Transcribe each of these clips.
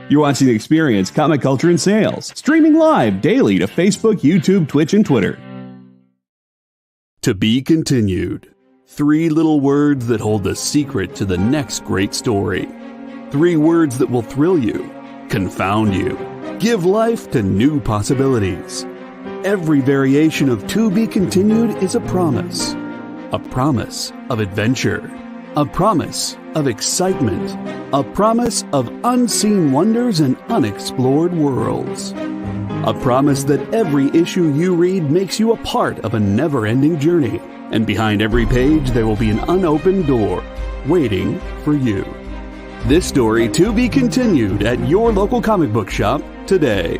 You're watching Experience Comic Culture and Sales, streaming live daily to Facebook, YouTube, Twitch, and Twitter. To be continued. 3 little words that hold the secret to the next great story. 3 words that will thrill you, confound you, give life to new possibilities. Every variation of To Be Continued is a promise of adventure, a promise of excitement, a promise of unseen wonders and unexplored worlds. A promise that every issue you read makes you a part of a never-ending journey, and behind every page there will be an unopened door waiting for you. This story to be continued at your local comic book shop today.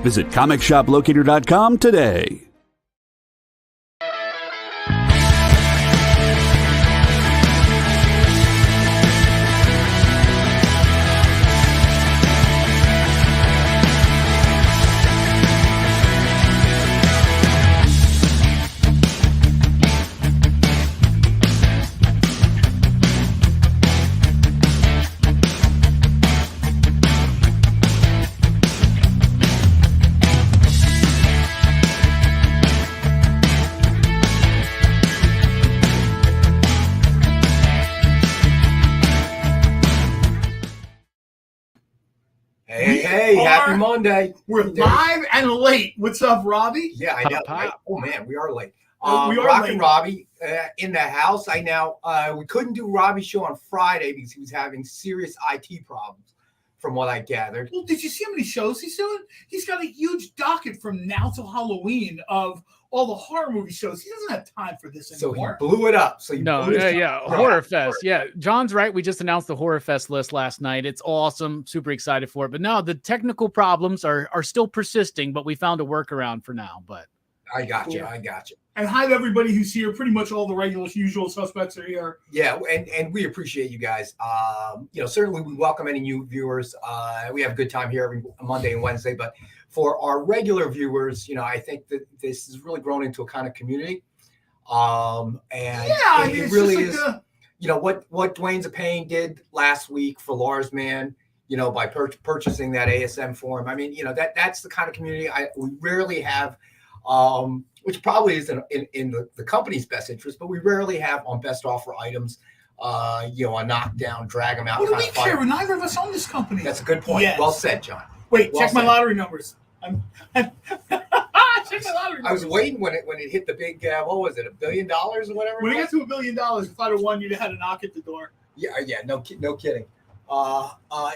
Visit comicshoplocator.com today. Hey, happy Monday. We're live and late. What's up, Robbie? Yeah, I know. Right? Oh, man, we are late. We are Rockin late. Robbie in the house. We couldn't do Robbie's show on Friday because he was having serious IT problems, from what I gathered. Well, did you see how many shows he's doing? He's got a huge docket from now till Halloween of all the horror movie shows. He doesn't have time for this anymore. So he blew it up. Horror Fest. Yeah, John's right. We just announced the Horror Fest list last night. It's awesome. Super excited for it. But now the technical problems are still persisting, but we found a workaround for now. But I got you. And hi to everybody who's here. Pretty much all the regular usual suspects are here. Yeah, and we appreciate you guys. Certainly we welcome any new viewers. We have a good time here every Monday and Wednesday, but for our regular viewers, I think that this has really grown into a kind of community. It really is. What Dwayne Zapane did last week for Lars Man, by purchasing that ASM for him. I mean, that's the kind of community we rarely have, which probably isn't in the company's best interest, but we rarely have on best offer items. A knockdown, drag them out. What do we care? Neither of us own this company. That's a good point. Yes. Well said, John. Wait, check my lottery numbers. Check my lottery numbers. I was waiting when it hit the big, what was it, $1 billion or whatever? When it got to $1 billion, if I'd have won, you'd have had a knock at the door. Yeah, no kidding.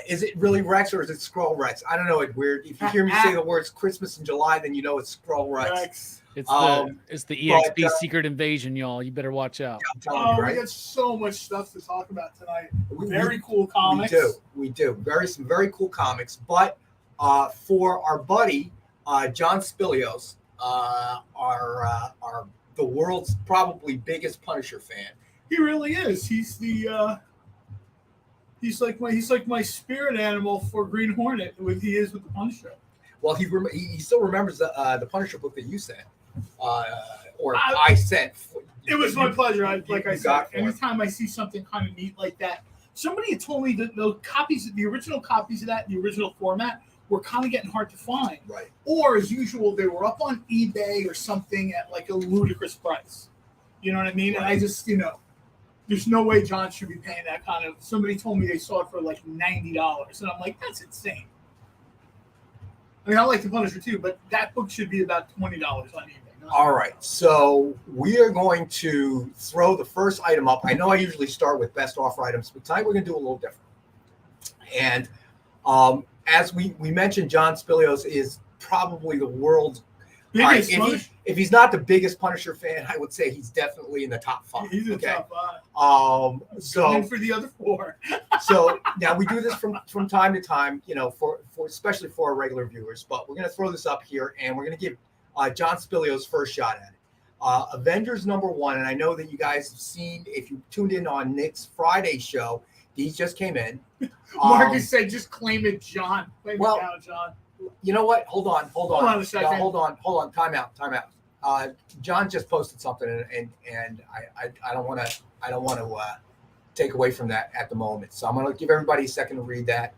Is it really Rex or is it Skrull Rex? I don't know. It's weird. If you hear me say the words Christmas in July, then you know it's Skrull Rex. It's the EXP Secret Invasion, y'all. You better watch out. We got so much stuff to talk about tonight. Very cool comics. We do. Some very cool comics. But for our buddy John Spilios, the world's probably biggest Punisher fan. He really is. He's the he's like my spirit animal for Green Hornet. He is with the Punisher. Well, he still remembers the Punisher book that you sent, I sent. It was my pleasure. Anytime I see something kind of neat like that, somebody had told me that the original copies of that, the original format, were kind of getting hard to find. Right. Or as usual, they were up on eBay or something at like a ludicrous price. You know what I mean? Right. And I just, there's no way John should be paying that kind of. Somebody told me they saw it for like $90, and I'm like, that's insane. I mean, I like the Punisher too, but that book should be about $20 on eBay. All right, so we are going to throw the first item up. I know I usually start with best offer items, but tonight we're going to do a little different. And as we mentioned, John Spilios is probably the world's biggest. If he's not the biggest Punisher fan, I would say he's definitely in the top 5. He's in the top 5. And for the other 4. So now we do this from time to time, for especially for our regular viewers. But we're going to throw this up here, and we're going to give John Spilios first shot at it. Avengers #1, and I know that you guys have seen, if you tuned in on Nick's Friday show, these just came in. Marcus said, just claim it, John. Claim it now, John. You know what? Hold on a second. No, hold on. Time out. John just posted something, and I don't want to take away from that at the moment. So I'm going to give everybody a second to read that.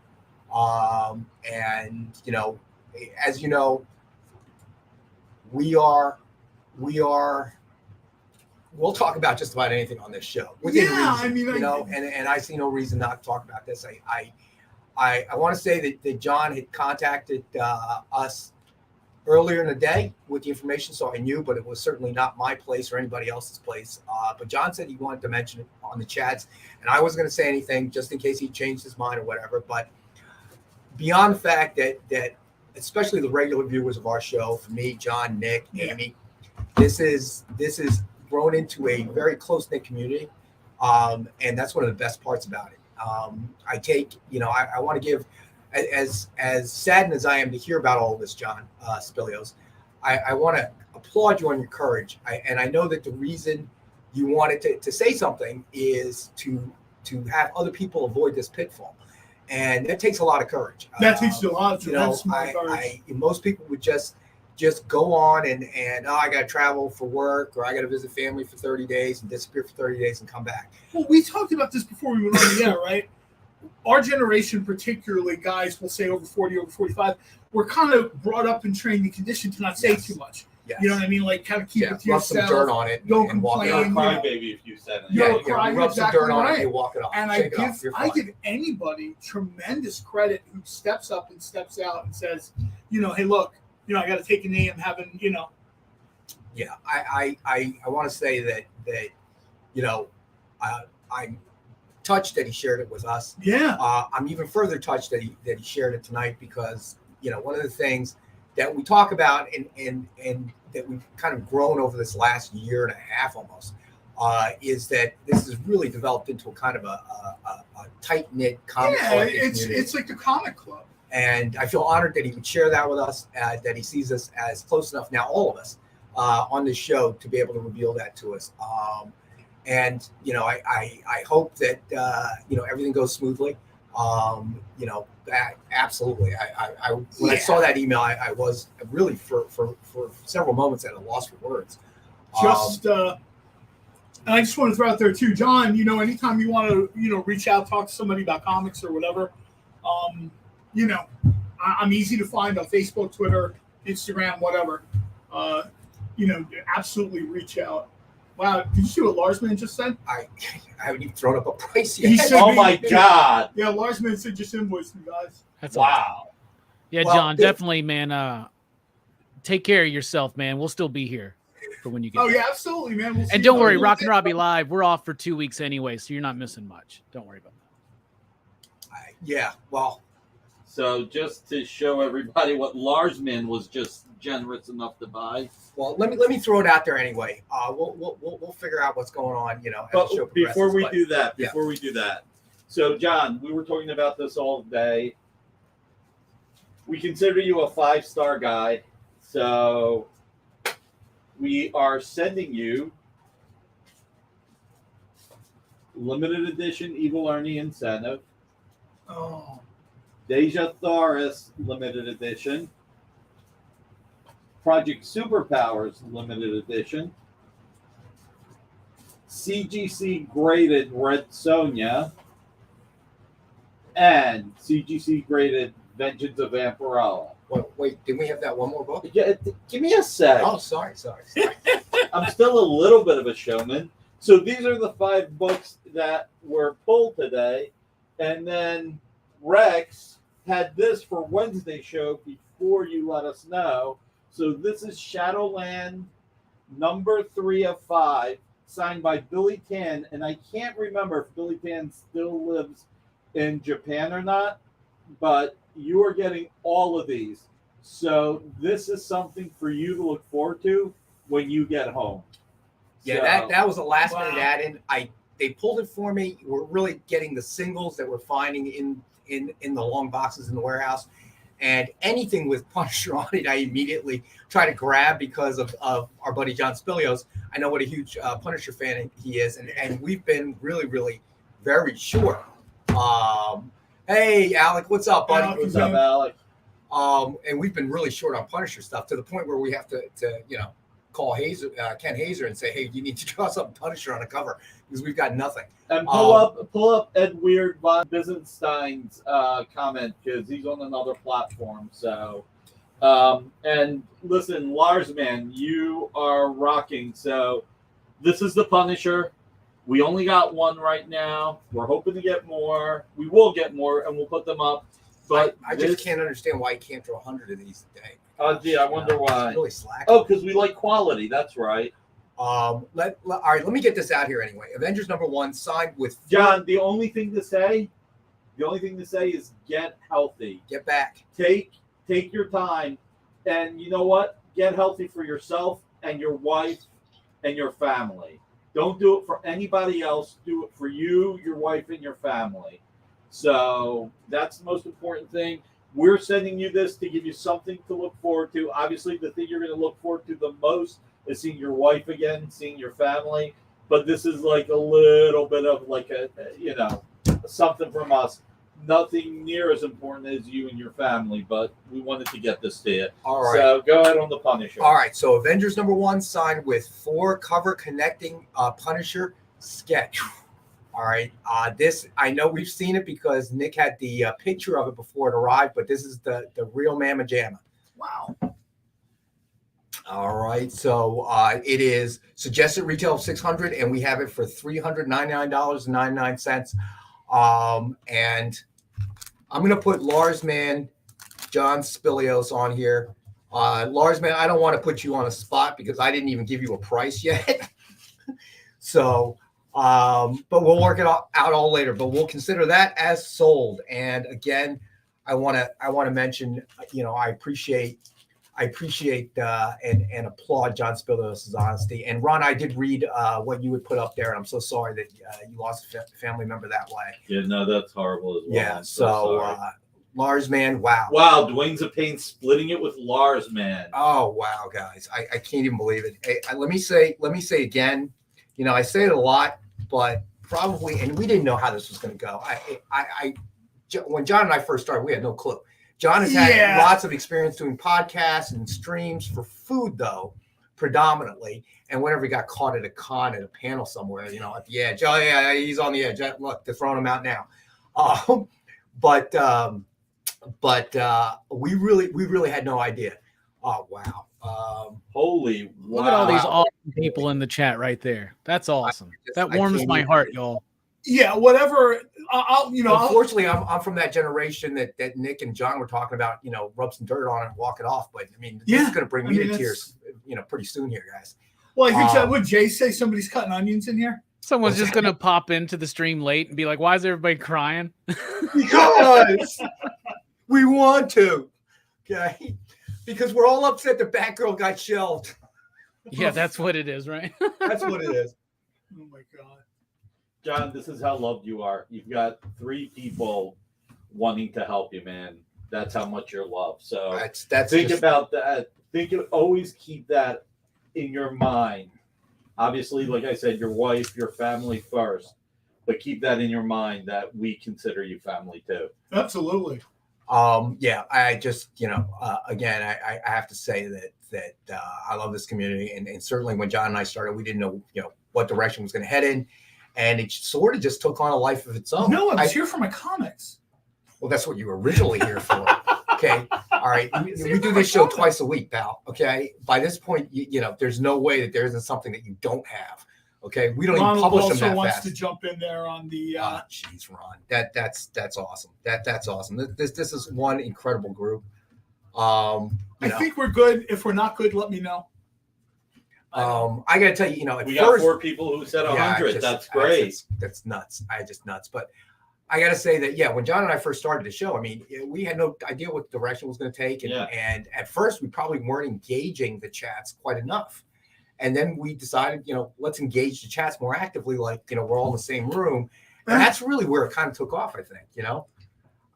And as you know, we'll talk about just about anything on this show. Within reason, and I see no reason not to talk about this. I want to say that John had contacted us earlier in the day with the information, so I knew, but it was certainly not my place or anybody else's place. But John said he wanted to mention it on the chats, and I wasn't going to say anything just in case he changed his mind or whatever. But beyond the fact that especially the regular viewers of our show, for me, John, Nick, Amy, this is grown into a very close-knit community, and that's one of the best parts about it. I want to give, as saddened as I am to hear about all of this, John Spilios, I want to applaud you on your courage. And I know that the reason you wanted to say something is to have other people avoid this pitfall. And that takes a lot of courage. That takes a lot of courage. Most people would just go on and I got to travel for work, or I got to visit family for 30 days and disappear for 30 days and come back. Well, we talked about this before we went on the air, right? Our generation, particularly guys, we'll say over 40, over 45, we're kind of brought up and trained and conditioned to not say too much. Yes. You know what I mean? Like, kind of keep it to rub yourself. some dirt on it. Don't and walk it complain. off. Cry baby if you said it. Rub some dirt on it and walk it off. And I give anybody tremendous credit who steps up and steps out and says, hey, look, I got to take a knee. I'm having, Yeah, I want to say that I'm touched that he shared it with us. Yeah. I'm even further touched that he shared it tonight, because one of the things that we talk about and that we've kind of grown over this last year and a half almost is that this has really developed into a kind of a tight-knit comic club. It's like the comic club. And I feel honored that he would share that with us, that he sees us as close enough now, all of us, on this show, to be able to reveal that to us. I hope that everything goes smoothly. Absolutely. When I saw that email, I was really for several moments at a loss for words. And I just want to throw out there too, John, anytime you want to, reach out, talk to somebody about comics or whatever, I'm easy to find on Facebook, Twitter, Instagram, whatever. Absolutely reach out. Wow, did you see what Larsman just said? I haven't even thrown up a price yet. He said, oh my God. Yeah, Larsman said just invoice me, guys. That's wow. Awesome. Yeah, well, John, definitely, man. Take care of yourself, man. We'll still be here for when you get back. Yeah, absolutely, man. We'll and don't worry, Rockin Robbie Live, we're off for 2 weeks anyway, so you're not missing much. Don't worry about that. Well. So just to show everybody what Larsman was just generous enough to buy. Well, let me throw it out there anyway. We'll figure out what's going on, as but the show before we do that, so John, we were talking about this all day. We consider you a 5-star guy, so we are sending you limited edition Evil Ernie incentive. Oh. Deja Thoris limited edition. Project Superpowers limited edition. CGC graded Red Sonja. And CGC graded Vengeance of Vampirella. Wait, didn't we have that one more book? Yeah, give me a sec. Oh, sorry. I'm still a little bit of a showman. So these are the 5 books that were pulled today. And then Rex had this for Wednesday show before you let us know. So this is Shadowland number 3 of 5, signed by Billy Tan. And I can't remember if Billy Tan still lives in Japan or not, but you are getting all of these. So this is something for you to look forward to when you get home. Yeah, so, that was a last minute add-in. They pulled it for me. We're really getting the singles that we're finding in the long boxes in the warehouse. And anything with Punisher on it, I immediately try to grab because of our buddy John Spilios. I know what a huge Punisher fan he is, and we've been really, really very short. Hey, Alec, what's up, buddy? What's up, Alec? And we've been really short on Punisher stuff to the point where we have to call Ken Hazer and say, hey, you need to draw something Punisher on the cover because we've got nothing. And pull up Ed Weird von Byzantine's comment because he's on another platform. So, and listen, Lars, man, you are rocking. So, this is the Punisher. We only got one right now. We're hoping to get more. We will get more, and we'll put them up. But I just can't understand why you can't throw 100 of these a day. Oh, gee, I wonder why. It's really slacking. Oh, because we like quality. That's right. All right, let me get this out here anyway. Avengers #1 signed with John. The only thing to say is get healthy. Get back. Take your time, and you know what? Get healthy for yourself and your wife and your family. Don't do it for anybody else. Do it for you, your wife, and your family. So that's the most important thing. We're sending you this to give you something to look forward to. Obviously, the thing you're going to look forward to the most is seeing your wife again, seeing your family. But this is like a little bit of like a something from us. Nothing near as important as you and your family, but we wanted to get this to you. All right. So go ahead on the Punisher. All right. So Avengers #1 signed with 4 cover connecting Punisher sketch. All right. This, I know we've seen it because Nick had the picture of it before it arrived, but this is the real Mamma Jamma. Wow. All right. So it is suggested retail of $600, and we have it for $399.99. And I'm going to put Lars Man, John Spilios on here. Lars Man, I don't want to put you on a spot because I didn't even give you a price yet. So, but we'll work it out all later, but we'll consider that as sold. And again, I want to mention, I appreciate and applaud John Spilios' honesty. And Ron, I did read what you would put up there, and I'm so sorry that you lost a family member that way. Yeah, no, that's horrible as well. Yeah, so Lars Man, wow. Wow, Dwayne's a pain splitting it with Lars Man. Oh wow, guys, I can't even believe it. Hey, let me say again, I say it a lot, but probably, and we didn't know how this was going to go. When John and I first started, we had no clue. John has had lots of experience doing podcasts and streams for food, though, predominantly. And whenever he got caught at a con at a panel somewhere, at the edge. Oh yeah, he's on the edge. Look, they're throwing him out now. But we really had no idea. Oh wow. Holy wow. Look at all these awesome people in the chat right there. That's awesome. That warms my heart, y'all. Yeah, whatever. Unfortunately, I'm from that generation that Nick and John were talking about. Rub some dirt on it and walk it off. But I mean, this is going to bring me to tears. Pretty soon here, guys. Well, I think would Jay say somebody's cutting onions in here? Someone's just going to pop into the stream late and be like, "Why is everybody crying?" Because we want to, okay? Because we're all upset the Batgirl got shelved. Yeah, that's what it is, right? That's what it is. Oh my God. John, this is how loved you are. You've got 3 people wanting to help you, man. That's how much you're loved. So think about that. Always keep that in your mind. Obviously, like I said, your wife, your family first, but keep that in your mind that we consider you family too. Absolutely. I just, again, I have to say that I love this community, and certainly when John and I started, we didn't know, what direction was going to head in. And it sort of just took on a life of its own. No, I was here for my comics. Well, that's what you were originally here for. Okay. All right. We do this show twice a week, pal. Okay. By this point, there's no way that there isn't something that you don't have. Okay. We don't even publish them that fast. Wants to jump in there on the. Jeez, Ron. That's awesome. That's awesome. This is one incredible group. I think we're good. If we're not good, let me know. I got to tell you, we got 4 people who said 100. That's great. That's nuts. Nuts. But I got to say that, when John and I first started the show, I mean, we had no idea what the direction was going to take. And at first, we probably weren't engaging the chats quite enough. And then we decided, let's engage the chats more actively, like, we're all in the same room. And that's really where it kind of took off, I think,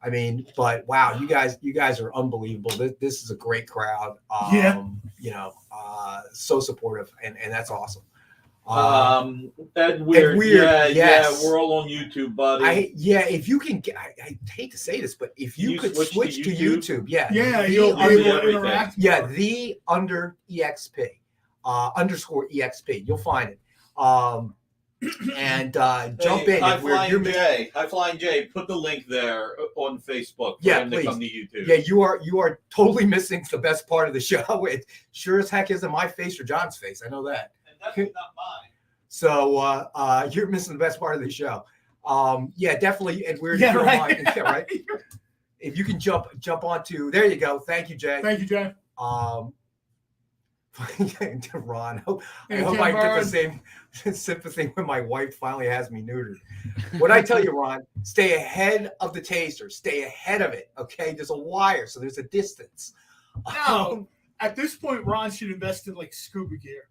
I mean, but wow, you guys are unbelievable. This is a great crowd. So supportive, and that's awesome. Ed Weird, yes. Yeah, we're all on YouTube, buddy. If you can get, I hate to say this, but if you could switch to YouTube, you'll be able to interact. Yeah, _EXP, you'll find it. and jump in. High Flying Jay, put the link there on Facebook for them to come to YouTube. Yeah, you are totally missing the best part of the show. It sure as heck isn't my face or John's face. I know that. And definitely not mine. So you're missing the best part of the show. Yeah, definitely. And we're right. Yeah, right. If you can jump onto, there you go. Thank you, Jay. Thank you, Jay. Ron, I hope I get the same sympathy when my wife finally has me neutered. What I tell you, Ron, stay ahead of the taser. Stay ahead of it. Okay, there's a wire, so there's a distance. No, at this point, Ron should invest in like scuba gear.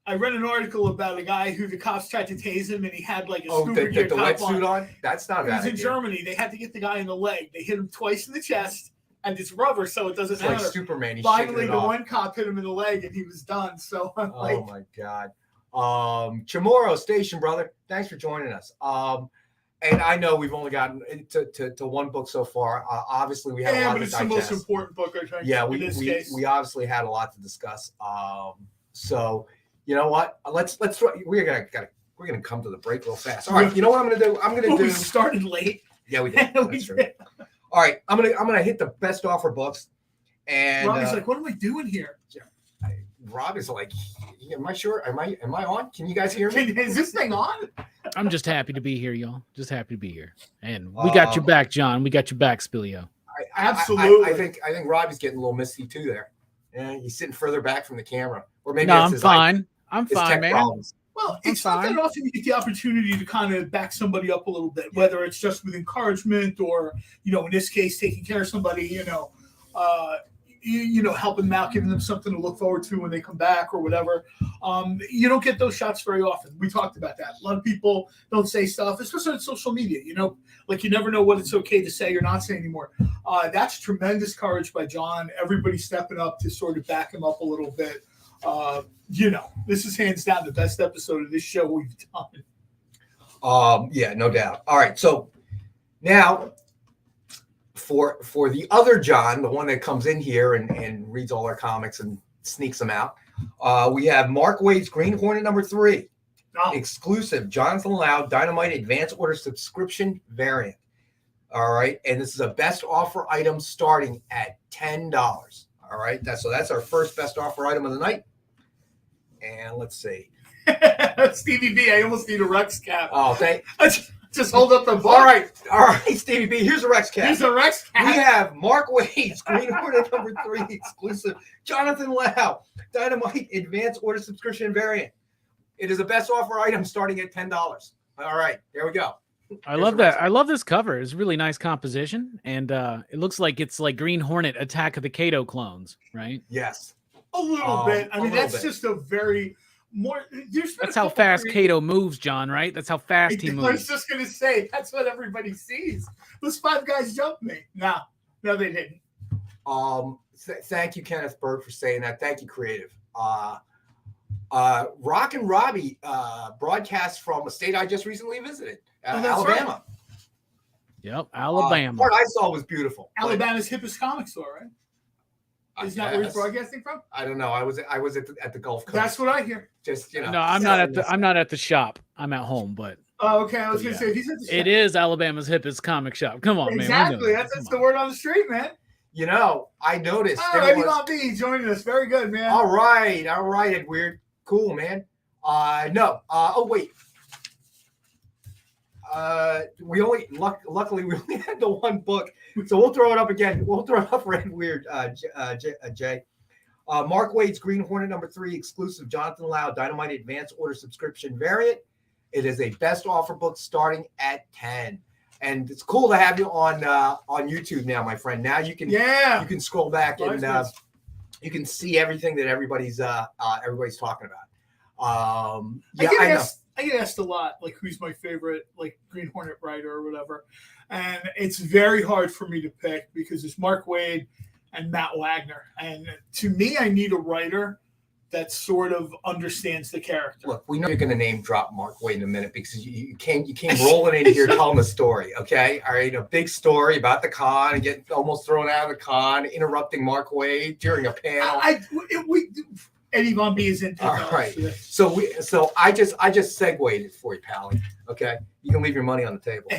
I read an article about a guy who the cops tried to tase him, and he had like a scuba gear the wetsuit on. That's not a bad idea. In Germany. They had to get the guy in the leg. They hit him twice in the chest. And it's rubber, so it doesn't matter. Like Superman. He's Finally, the one cop hit him in the leg, and he was done. So I'm like, oh my god, Chamorro Station, brother. Thanks for joining us. And I know we've only gotten to one book so far. Obviously, we have a lot to digest. It's the most important book, I think. Yeah, in this case. we obviously had a lot to discuss. So you know what? We're gonna come to the break real fast. All right, you know what I'm gonna do? We started late. Yeah, we did. That's true. All right, I'm gonna hit the best offer books, and Robbie's like, "What am I doing here?" Rob is like, "Am I sure? Am I on? Can you guys hear me? Is this thing on?" I'm just happy to be here, y'all. Just happy to be here, and we got your back, John. We got your back, Spilio. Absolutely. I think Robbie's getting a little misty too there. Yeah, he's sitting further back from the camera, or maybe no, I'm fine. I'm fine, man. Problems. Well, it's not that often you get the opportunity to kind of back somebody up a little bit, whether it's just with encouragement or, in this case, taking care of somebody, helping them out, giving them something to look forward to when they come back or whatever. You don't get those shots very often. We talked about that. A lot of people don't say stuff, especially on social media, like you never know what it's okay to say or not say anymore. That's tremendous courage by John. Everybody stepping up to sort of back him up a little bit. This is hands down the best episode of this show we've done. Yeah, no doubt. All right, so now for the other John, the one that comes in here and reads all our comics and sneaks them out, we have Mark Waid's Green Hornet #3, exclusive Jonathan Lau Dynamite Advance Order subscription variant. All right, and this is a best offer item starting at $10. All right, that's our first best offer item of the night. And let's see. Stevie B, I almost need a Rex cap. Oh, just hold up the book. All right, Stevie B. Here's a Rex cap. Here's a Rex cap. We have Mark Waid's Green Hornet #3 exclusive Jonathan Lau Dynamite Advance Order subscription variant. It is a best offer item starting at $10. All right, there we go. I love that. I love this cover. It's really nice composition, and it looks like it's like Green Hornet Attack of the Kato clones, right? Yes. A little bit. I mean, that's just a very more. That's how fast Kato moves, John. Right? That's how fast he moves. I was just gonna say that's what everybody sees. Those 5 guys jumped me. No, they didn't. Thank you, Kenneth Bird, for saying that. Thank you, Creative. Rockin Robbie broadcast from a state I just recently visited, Alabama. Right. Yep, Alabama. What I saw was beautiful. Alabama's hippest comic store, right? Isn't that where he's broadcasting from? I don't know. I was at the Gulf Coast. That's what I hear. Just No, I'm not at the shop. I'm at home, but. Oh, okay. I was gonna say if he's at the shop. It is Alabama's hippest comic shop. Come on, exactly. man. That's the word on the street, man. I noticed. Oh, Eddie Von B joining us. Very good, man. All right, Ed Weird. Cool, man. No. Oh, wait. Luckily we only had the one book, so we'll throw it up again. We'll throw it up for Ed Weird, Jay. Mark Waid's Green Hornet #3 exclusive Jonathan Lau Dynamite Advance Order subscription variant. It is a best offer book starting at $10. And it's cool to have you on YouTube now, my friend. Now you can scroll back and you can see everything that everybody's talking about. I get asked a lot, like, who's my favorite, like, Green Hornet writer or whatever. And it's very hard for me to pick because it's Mark Waid and Matt Wagner. And to me, I need a writer that sort of understands the character. Look, we know you're going to name drop Mark Waid in a minute because you came rolling in here telling a story, okay? All right, a big story about the con and getting almost thrown out of the con, interrupting Mark Waid during a panel. Eddie Von B is into. All right. So I just segued it for you, Pally. Okay, you can leave your money on the table.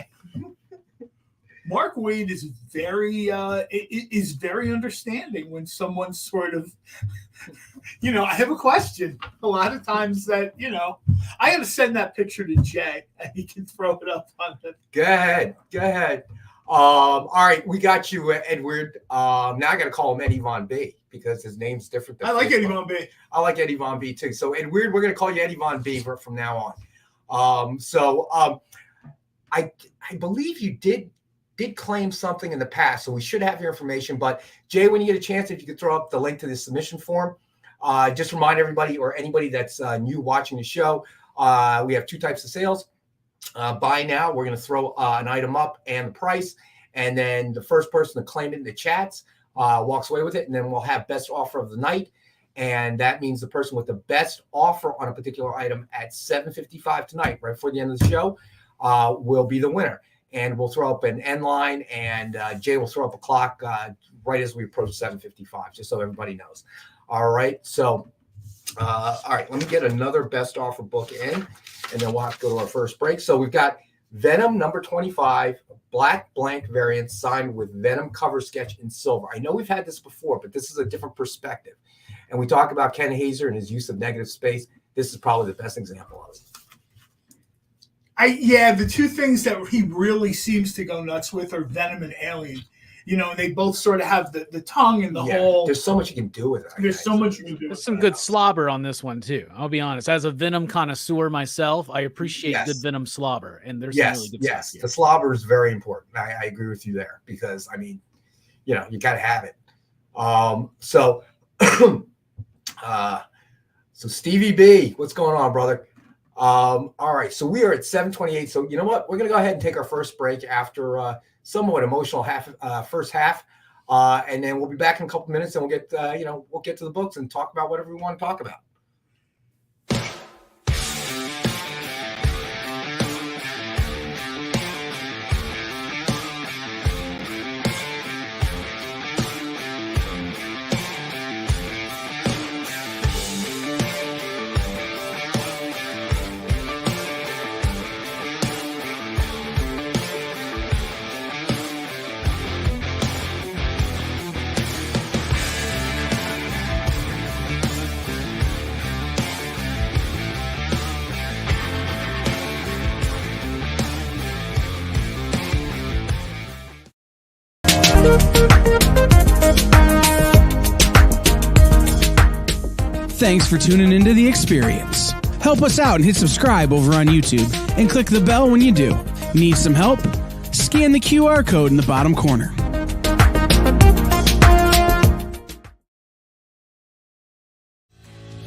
Mark Wade is very understanding when someone's sort of, I have a question. A lot of times that, I got to send that picture to Jay and he can throw it up on the. Go ahead. All right, we got you, Edward. Now I got to call him Eddie Von B because his name's different. I like Eddie Von B. I like Eddie Von B too. So Edward, we're going to call you Eddie Von B from now on. I believe you did claim something in the past, so we should have your information. But Jay, when you get a chance, if you could throw up the link to the submission form, just remind everybody or anybody that's new watching the show, we have two types of sales. Buy now, we're going to throw an item up and the price, and then the first person to claim it in the chats walks away with it, and then we'll have best offer of the night, and that means the person with the best offer on a particular item at 7:55 tonight, right before the end of the show, will be the winner. And we'll throw up an end line, and Jay will throw up a clock right as we approach 7:55, just so everybody knows. All right. So, all right, let me get another best offer book in, and then we'll have to go to our first break. So we've got Venom number 25, black blank variant signed with Venom cover sketch in silver. I know we've had this before, but this is a different perspective. And we talk about Ken Hazer and his use of negative space. This is probably the best example of it. The two things that he really seems to go nuts with are Venom and Alien. They both sort of have the tongue and the whole. There's so much you can do with it. There's so much you can do. There's some good slobber on this one too. I'll be honest. As a Venom connoisseur myself, I appreciate good Venom slobber, and there's some really good stuff here. The slobber is very important. I agree with you there because you got to have it. So Stevie B, what's going on, brother? All right, so we are at 7:28. So you know what? We're going to go ahead and take our first break after somewhat emotional first half, and then we'll be back in a couple minutes, and we'll get we'll get to the books and talk about whatever we want to talk about. Thanks for tuning into The Experience. Help us out and hit subscribe over on YouTube and click the bell when you do. Need some help? Scan the QR code in the bottom corner.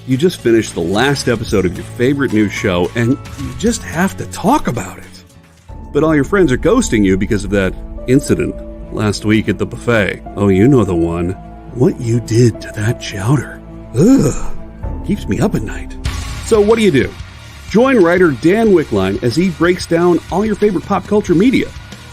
You just finished the last episode of your favorite new show and you just have to talk about it. But all your friends are ghosting you because of that incident last week at the buffet. Oh, you know the one. What you did to that chowder. Ugh. Keeps me up at night. So what do? Join writer Dan Wickline as he breaks down all your favorite pop culture media.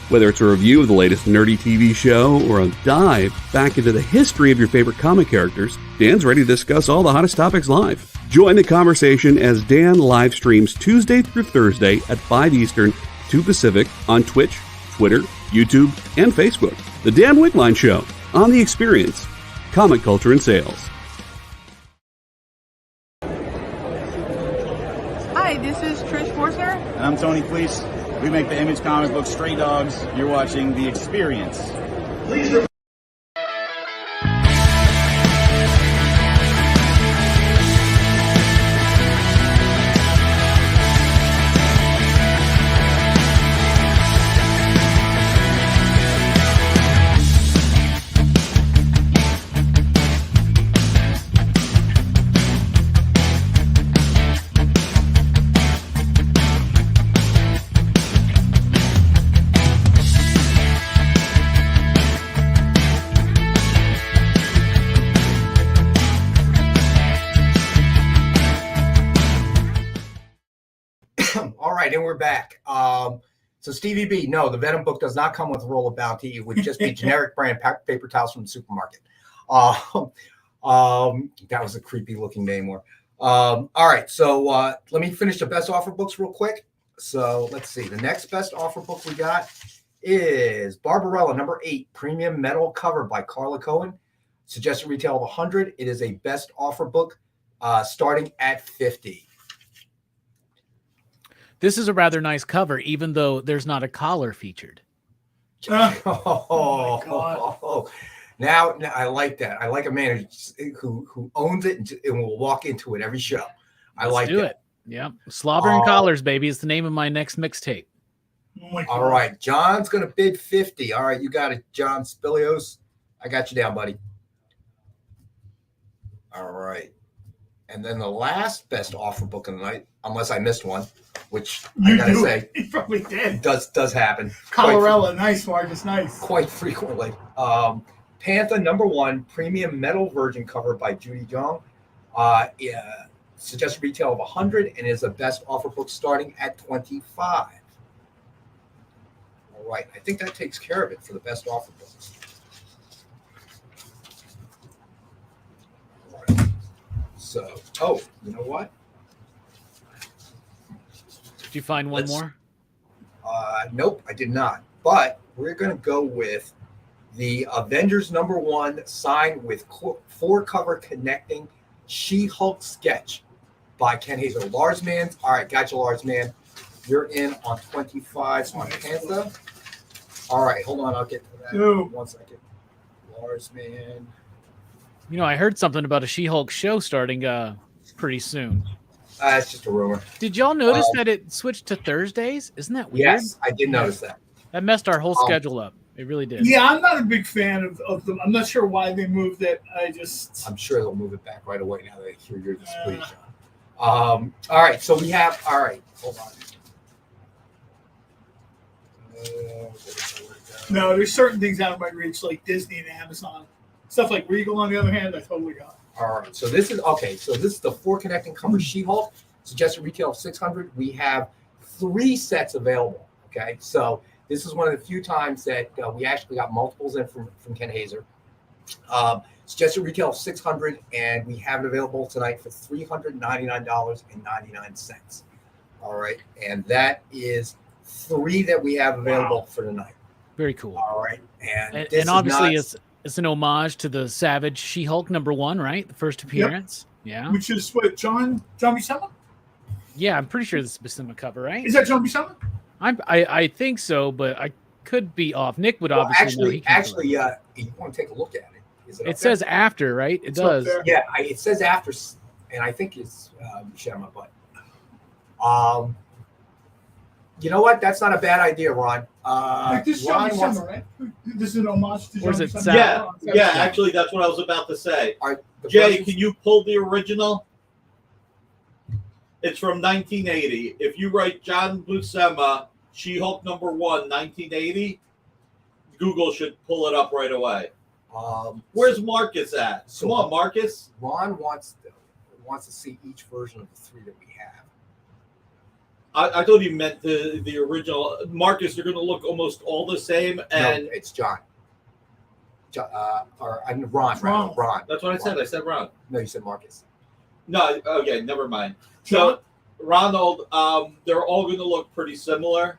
Whether it's a review of the latest nerdy TV show or a dive back into the history of your favorite comic characters, Dan's ready to discuss all the hottest topics live. Join the conversation as Dan live streams Tuesday through Thursday at 5 Eastern, 2 Pacific on Twitch, Twitter, YouTube, and Facebook. The Dan Wickline Show on The Experience. Comic culture and sales. Hi, this is Trish Forcer. And I'm Tony Fleece. We make the Image comic book Stray Dogs. You're watching The Experience. Please. And we're back. So Stevie B, no, the Venom book does not come with a roll of Bounty. It would just be generic brand paper towels from the supermarket. That was a creepy looking Namor. All right, so let me finish the best offer books real quick. So let's see. The next best offer book we got is Barbarella number 8, premium metal cover by Carla Cohen. Suggested retail of 100. It is a best offer book starting at 50. This is a rather nice cover, even though there's not a collar featured. Oh my God. Now I like that. I like a man who owns it and will walk into it every show. Let's do it. Yeah. Slobber and Collars, baby, is the name of my next mixtape. All right. John's going to bid 50. All right. You got it, John Spilios. I got you down, buddy. All right. And then the last best offer book of the night, unless I missed one, which I got to say. He probably did. Does happen. Colorella, nice, Marcus, nice. Quite frequently. Panther number 1, premium metal virgin cover by Judy Jong. Suggested retail of 100 and is a best offer book starting at 25. All right. I think that takes care of it for the best offer books. All right. So, you know what? Did you find one more? Nope, I did not. But we're going to go with the Avengers number 1 signed with 4-cover connecting She-Hulk sketch by Ken Hazer. Lars Man. All right, gotcha, Lars Man. You're in on 25 on Panther. All right, hold on. I'll get to that. Ooh. 1 second. Lars Man. You know, I heard something about a She-Hulk show starting pretty soon. It's just a rumor. Did y'all notice that it switched to Thursdays? Isn't that weird? Yes, I did notice that. That messed our whole schedule up. It really did. Yeah, I'm not a big fan of them. I'm not sure why they moved it. I'm sure they'll move it back right away now that they hear your displeasure. All right, so we have. All right, hold on. No, there's certain things out of my reach, like Disney and Amazon. Stuff like Regal, on the other hand, I totally got. All right, so this is okay. So this is the 4 connecting cover She-Hulk. Suggested retail of 600. We have 3 sets available. Okay, so this is one of the few times that we actually got multiples in from Ken Hazer. Suggested retail of 600, and we have it available tonight for $399.99. All right, and that is 3 that we have available for tonight. Very cool. All right, and obviously it's an homage to the Savage She-Hulk number 1, right? The first appearance. Yep. Yeah. Which is what, John Buscema? Yeah, I'm pretty sure this is Buscema cover, right? Is that John Buscema? I think so, but I could be off. Nick would obviously know. Actually, you want to take a look at it. Is it says after, right? It does. Yeah, it says after, and I think it's Buscema, but you know what? That's not a bad idea, Ron. This is John Buscema, right? This is an homage to John Buscema. Yeah, actually, that's what I was about to say. Jay, can you pull the original? It's from 1980. If you write John Buscema, She-Hulk number 1, 1980, Google should pull it up right away. Where's Marcus at? Come on, Marcus. Ron wants to see each version of the 3 that we have. I thought he meant the original. Marcus, they're going to look almost all the same. And no, it's John. Ron. That's what I said. I said Ron. No, you said Marcus. No, okay, never mind. So, Ronald, they're all going to look pretty similar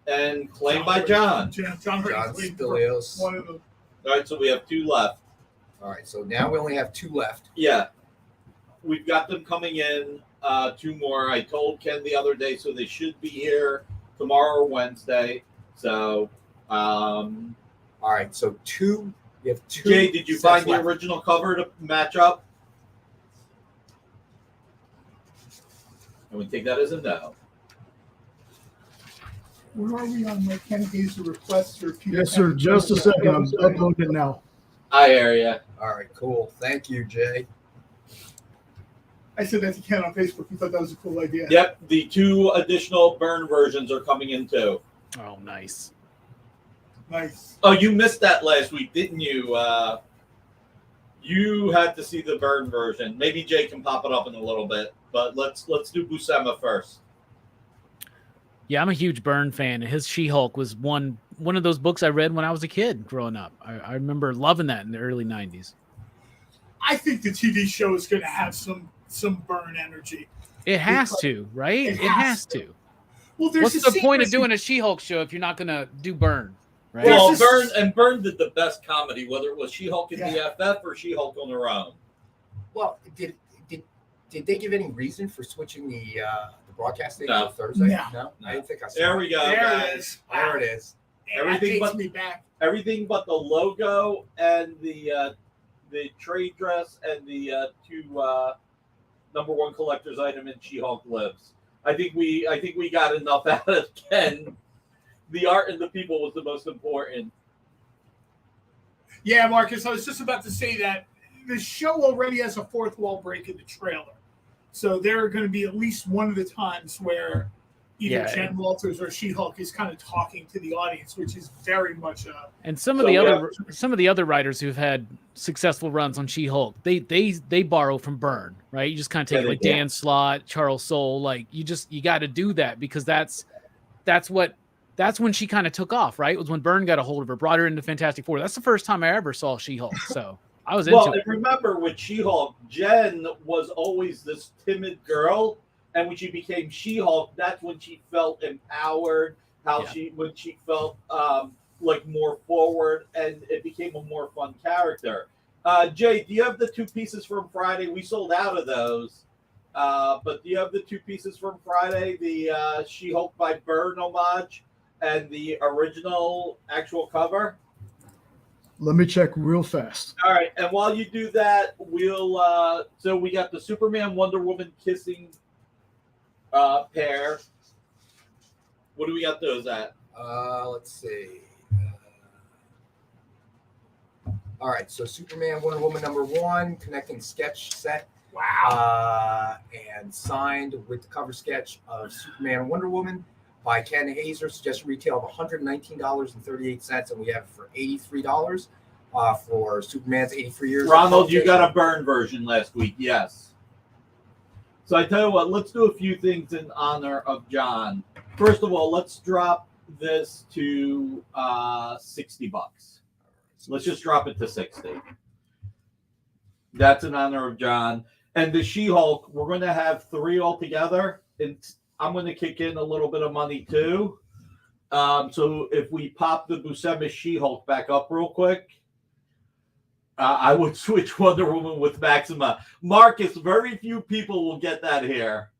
and claimed by John. John Spilios. One of them. All right, so we have 2 left. All right, so now we only have 2 left. Yeah. We've got them coming in, 2 more. I told Ken the other day, so they should be here tomorrow or Wednesday. So, all right, so 2. You have 2. Jay, did you find the original cover to match up? And we take that as a no. Where are we on my Ken Hazer requests? Yes, sir. Just a second. I'm uploading it now. I hear you. All right, cool. Thank you, Jay. I said that to Ken on Facebook. He thought that was a cool idea. Yep, the 2 additional burn versions are coming in too. Oh, nice. Nice. Oh, you missed that last week, didn't you? You had to see the burn version. Maybe Jay can pop it up in a little bit, but let's do Buscema first. Yeah, I'm a huge Byrne fan. His She-Hulk was one of those books I read when I was a kid growing up. I remember loving that in the early 90s. I think the TV show is going to have some burn energy. It has to, right? It has to. Well, what's the point of doing a She-Hulk show if you're not going to do burn? Right? Well, Burn did the best comedy, whether it was She-Hulk in the FF or She-Hulk on her own. Well, did they give any reason for switching the broadcast date to Thursday? No, I didn't think I saw. There we go. There it is. There it is. Everything but the logo and the trade dress and the two number one collector's item in She-Hulk Lives. I think we got enough out of Ken. The art and the people was the most important. Yeah, Marcus, I was just about to say that the show already has a fourth wall break in the trailer. So there are going to be at least one of the times where either Jen Walters or She-Hulk is kind of talking to the audience, which is very much and some of the other writers who've had successful runs on She-Hulk, they borrow from Byrne, right? You just kind of take like Dan Slott, Charles Soule, like you got to do that because that's when she kind of took off, right? It was when Byrne got a hold of her, brought her into Fantastic Four. That's the first time I ever saw She-Hulk, so I was into it. Well, remember with She-Hulk, Jen was always this timid girl. And when she became She-Hulk, that's when she felt empowered. When she felt like more forward, and it became a more fun character. Jay, do you have the two pieces from Friday? We sold out of those, but do you have the two pieces from Friday? The She-Hulk by Byrne homage and the original actual cover. Let me check real fast. All right, and while you do that, we'll. So we got the Superman Wonder Woman kissing pair. What do we got those at? Let's see. All right, so Superman Wonder Woman #1 connecting sketch set. Wow. And signed with the cover sketch of Superman Wonder Woman by Ken Hazer. Suggested retail of $119.38, and we have it for $83 for Superman's 83 years. Ronald, you got a Byrne version last week, yes. So I tell you what, let's do a few things in honor of John. First of all, let's drop this to $60. Let's just drop it to 60. That's in honor of John. And the She-Hulk, we're going to have 3 altogether. And I'm going to kick in a little bit of money too. So if we pop the Buscema She-Hulk back up real quick, I would switch Wonder Woman with Maxima. Marcus, very few people will get that here.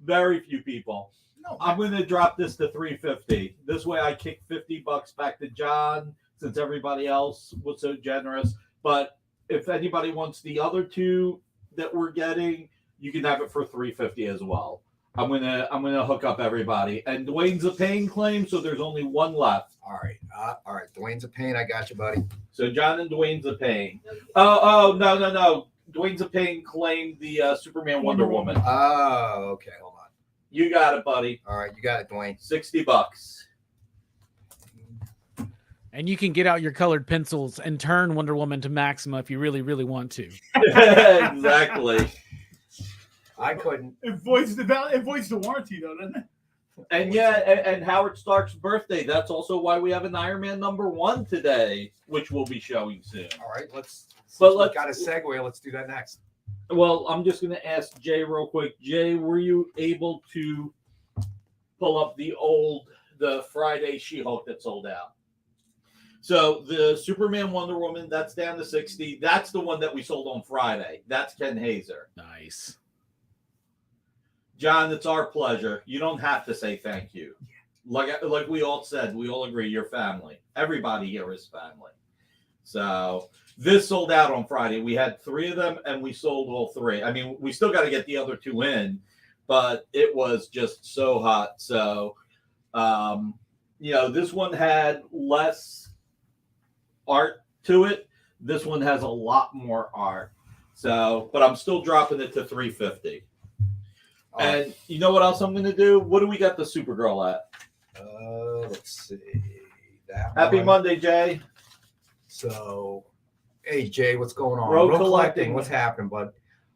Very few people. No, I'm going to drop this to $350. This way I kick $50 back to John since everybody else was so generous. But if anybody wants the other two that we're getting, you can have it for $350 as well. I'm gonna hook up everybody. And Dwayne's a paying claim, so there's only one left. All right. Dwayne's a pain. I got you, buddy. So John and Dwayne's a pain. Oh, no. Dwayne's a pain claimed the Superman Wonder Woman. Oh, okay. Hold on. You got it, buddy. All right, you got it, Dwayne. $60. And you can get out your colored pencils and turn Wonder Woman to Maxima if you really, really want to. Exactly. I couldn't. It voids the warranty, though, doesn't it? And and Howard Stark's birthday. That's also why we have an Iron Man #1 today, which we'll be showing soon. All right, let's got a segue. Let's do that next. Well, I'm just going to ask Jay real quick. Jay, were you able to pull up the Friday She-Hulk that sold out? So the Superman Wonder Woman, that's down to 60. That's the one that we sold on Friday. That's Ken Hazer. Nice. John, it's our pleasure. You don't have to say thank you. Like we all said, we all agree, you're family. Everybody here is family. So this sold out on Friday. We had 3 of them, and we sold all 3. I mean, we still got to get the other 2 in, but it was just so hot. So, this one had less art to it. This one has a lot more art. So, but I'm still dropping it to $350. And you know what else I'm going to do? What do we got the Supergirl at? Let's see. Happy Monday, Jay. So, hey, Jay, what's going on? Road collecting. What's happening, bud?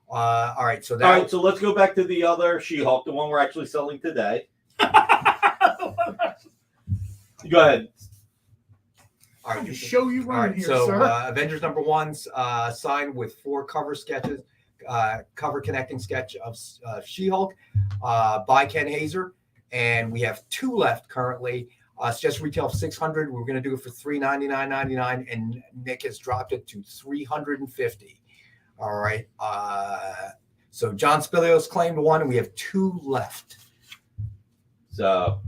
All right, so let's go back to the other She-Hulk, the one we're actually selling today. Go ahead. All right, show you all running right. here, So sir. Avengers #1's signed with 4 cover sketches, cover connecting sketch of She-Hulk by Ken Hazer, and we have 2 left currently. It's just retail of $600. We're going to do it for $399.99, and Nick has dropped it to $350. All right. So John Spilios claimed 1, and we have 2 left. So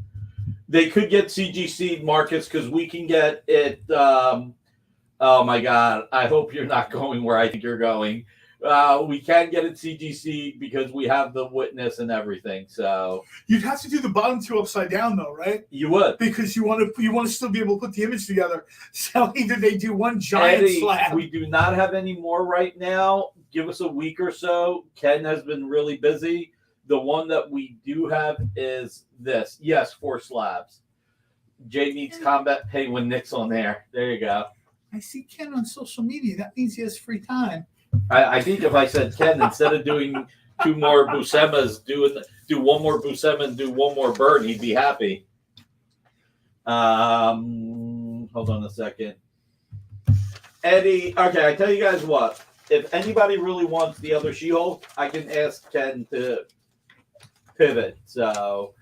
they could get CGC, Marcus, because we can get it. Oh my God! I hope you're not going where I think you're going. We can get it CGC because we have the witness and everything. So You'd have to do the bottom 2 upside down, though, right? you would, Because you want to still be able to put the image together. So either they do one giant Eddie, slab. we do not have any more right now. Give us a week or so. Ken has been really busy. The one that we do have is this. Yes, 4 slabs. Jay needs combat pay when Nick's on there. There you go. I see Ken on social media. That means he has free time. I think if I said Ken, instead of doing 2 more Buscema's, do 1 more Buscema and do 1 more burn, he'd be happy. Hold on a second. Eddie, okay, I tell you guys what. If anybody really wants the other She-Hulk, I can ask Ken to pivot. So,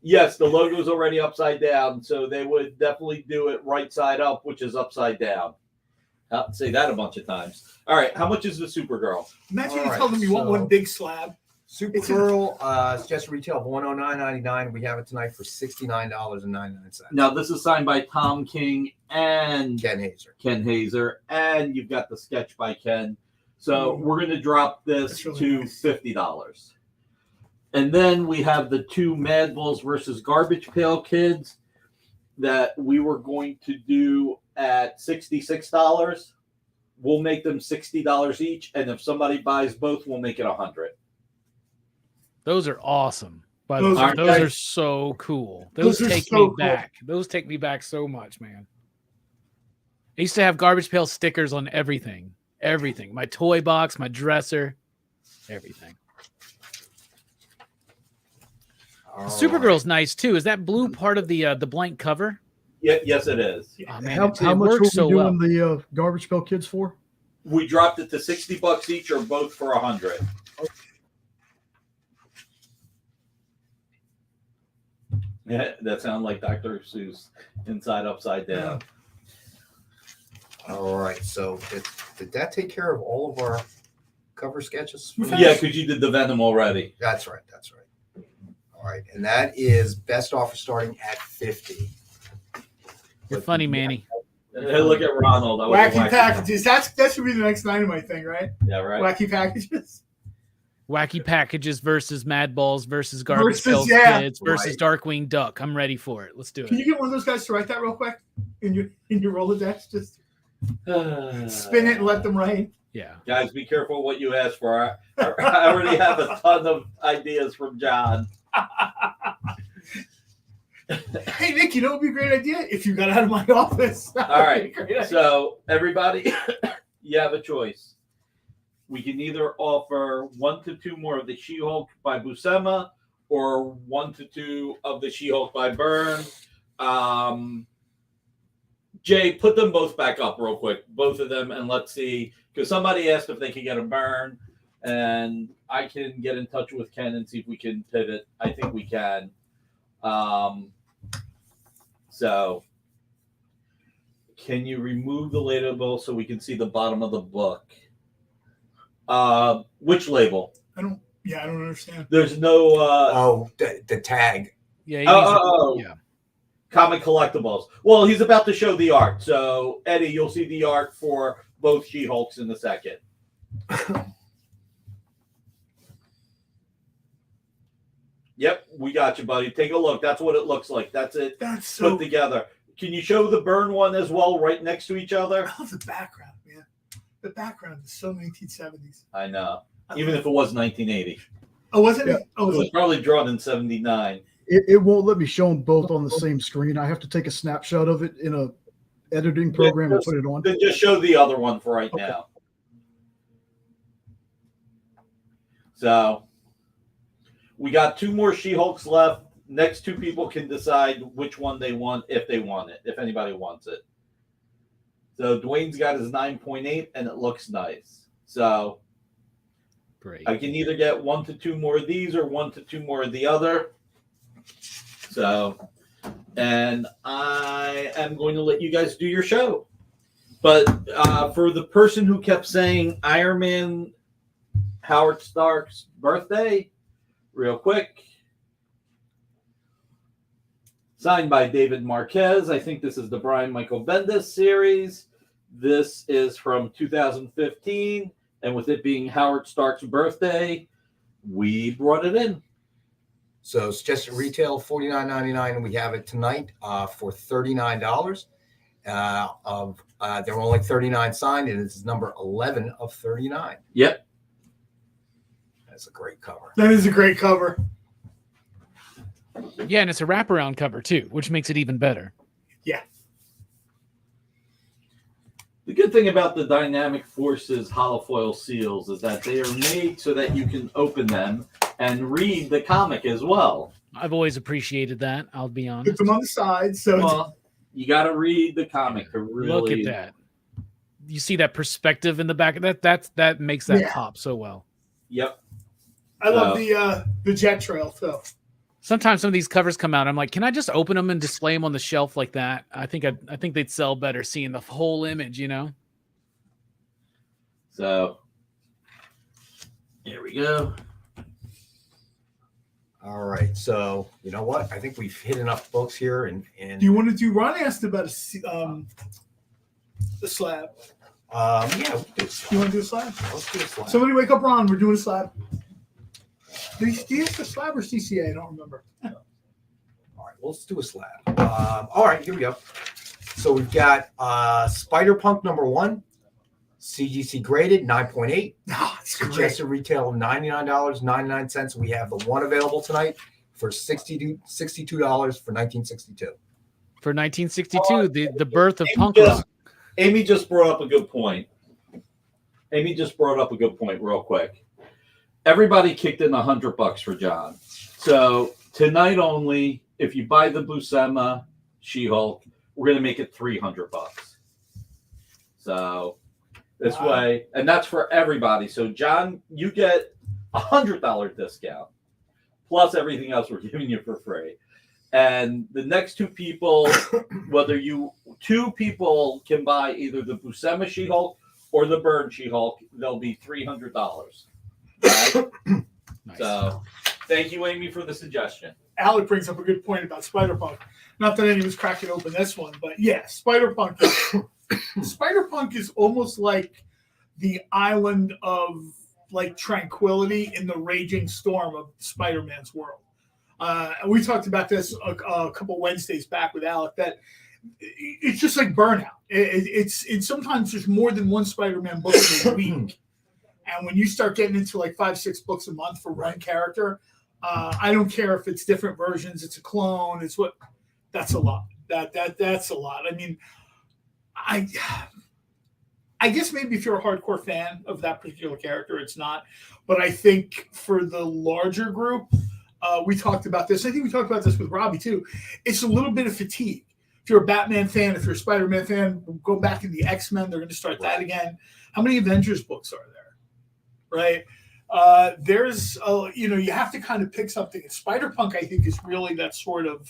yes, the logo's already upside down, so they would definitely do it right side up, which is upside down. I'll say that a bunch of times. All right, how much is the Supergirl? Imagine All you right, tell them you want so- one big slab. Supergirl, it's just retail of $109.99. We have it tonight for $69.99. Now, this is signed by Tom King and Ken Hazer. Ken Hazer, and you've got the sketch by Ken. So we're going to drop this That's really to nice. $50. And then we have the 2 Mad Bulls versus Garbage Pail Kids that we were going to do at $66. We'll make them $60 each, and if somebody buys both, we'll make it $100. Those are awesome. By the Those way, are those nice. are so cool. Those Those are take so me cool. back. Those take me back so much, man. I used to have Garbage Pail stickers on everything. Everything. My toy box, my dresser, everything. All Supergirl's nice too. Is that blue part of the blank cover? Yeah, yes, it is. Oh man, How it much were works we so well. doing the Garbage Pail Kids for? We dropped it to $60 each, or both for $100. Yeah, that sounds like Dr. Seuss, Inside Upside Down. All right. So did that take care of all of our cover sketches? Yeah, because you did the Venom already. That's right. That's right. All right. And that is best offer starting at 50. You're funny, Manny. Hey, look at Ronald. That was a Wacky packages. That should be the next Dynamite thing, right? Yeah, right. Wacky packages. Wacky Packages versus Mad Balls versus Garbage Versus, Pail yeah. Kids versus Darkwing Duck. I'm ready for it. Let's do Can it. you get one of those guys to write that real quick in your Rolodex? Just spin it and let them write. Yeah. Guys, be careful what you ask for. I already have a ton of ideas from John. Hey, Nick, you know what would be a great idea if you got out of my office. All right. So, everybody, you have a choice. We can either offer 1 to 2 more of the She-Hulk by Buscema or 1 to 2 of the She-Hulk by Byrne. Jay, put them both back up real quick, both of them, and let's see. Because somebody asked if they could get a Byrne, and I can get in touch with Ken and see if we can pivot. I think we can. So, can you remove the label so we can see the bottom of the book? Which label? I don't understand. There's no The tag. Yeah. yeah. Comic Collectables. Well, he's about to show the art. So, Eddie, you'll see the art for both She-Hulks in a second. Yep, we got you, buddy. Take a look. That's what it looks like. That's it. That's so. Put together. Can you show the Byrne one as well, right next to each other? I love the background, man. The background is so 1970s. I know. Even if it was 1980. Oh, was it? Yeah. Oh, It was probably drawn in 79. It won't let me show them both on the same screen. I have to take a snapshot of it in a editing program and put it on. Then just show the other one for right now. So we got 2 more She-Hulks left. Next 2 people can decide which one they want if they want it, if anybody wants it. So Dwayne's got his 9.8, and it looks nice. So Great. I can either get 1 to 2 more of these or 1 to 2 more of the other. So, and I am going to let you guys do your show. But for the person who kept saying Iron Man Howard Stark's birthday, real quick. Signed by David Marquez. I think this is the Brian Michael Bendis series. This is from 2015. And with it being Howard Stark's birthday, we brought it in. So it's just retail $49.99, and we have it tonight for $39. There were only 39 signed, and this is number 11 of 39. Yep. That's a great cover. That is a great cover. Yeah, and it's a wraparound cover too, which makes it even better. Yeah. The good thing about the Dynamic Forces holofoil seals is that they are made so that you can open them and read the comic as well. I've always appreciated that, I'll be honest. Put them on the side. So well, you got to read the comic to really look at that. You see that perspective in the back of that makes that pop so well. Yep. I love the jet trail too. Sometimes some of these covers come out. I'm like, can I just open them and display them on the shelf like that? I think they'd sell better seeing the whole image, you know? So here we go. All right. So you know what? I think we've hit enough books here. And do you want to do? Ron asked about the slab. Yeah. We can do a slab. You want to do a slab? Let's do a slab. Somebody wake up Ron. We're doing a slab. Do you use the slab or CCA? I don't remember. All right, well, let's do a slab. All right, here we go. So we've got Spider-Punk #1, CGC graded 9.8. Oh, it's suggested retail of $99.99. We have the one available tonight for $62 for $19.62. For 1962, the birth of punk rock. Amy just brought up a good point. Real quick. Everybody kicked in $100 for John. So tonight only, if you buy the Buscema She-Hulk, we're going to make it $300. So this way, and that's for everybody. So John, you get $100 discount plus everything else we're giving you for free. And the next two people, two people can buy either the Buscema She-Hulk or the Byrne She-Hulk, they'll be $300. Right? Nice. So thank you, Amy, for the suggestion. Alec brings up a good point about Spider-Punk. Not that anyone's cracking open this one, but yeah, Spider-Punk is almost like the island of like tranquility in the raging storm of Spider-Man's world. We talked about this a couple Wednesdays back with Alec, that it's just like Burnout. It's sometimes there's more than one Spider-Man book a week. And when you start getting into like 5-6 books a month for one character, I don't care if it's different versions, it's a clone, that's a lot. That's a lot. I mean, I guess maybe if you're a hardcore fan of that particular character, it's not. But I think for the larger group, we talked about this. I think we talked about this with Robbie too. It's a little bit of fatigue. If you're a Batman fan, if you're a Spider-Man fan, go back in the X-Men. They're going to start that again. How many Avengers books are there? Right? There's, you have to kind of pick something. Spider-Punk, I think, is really that sort of,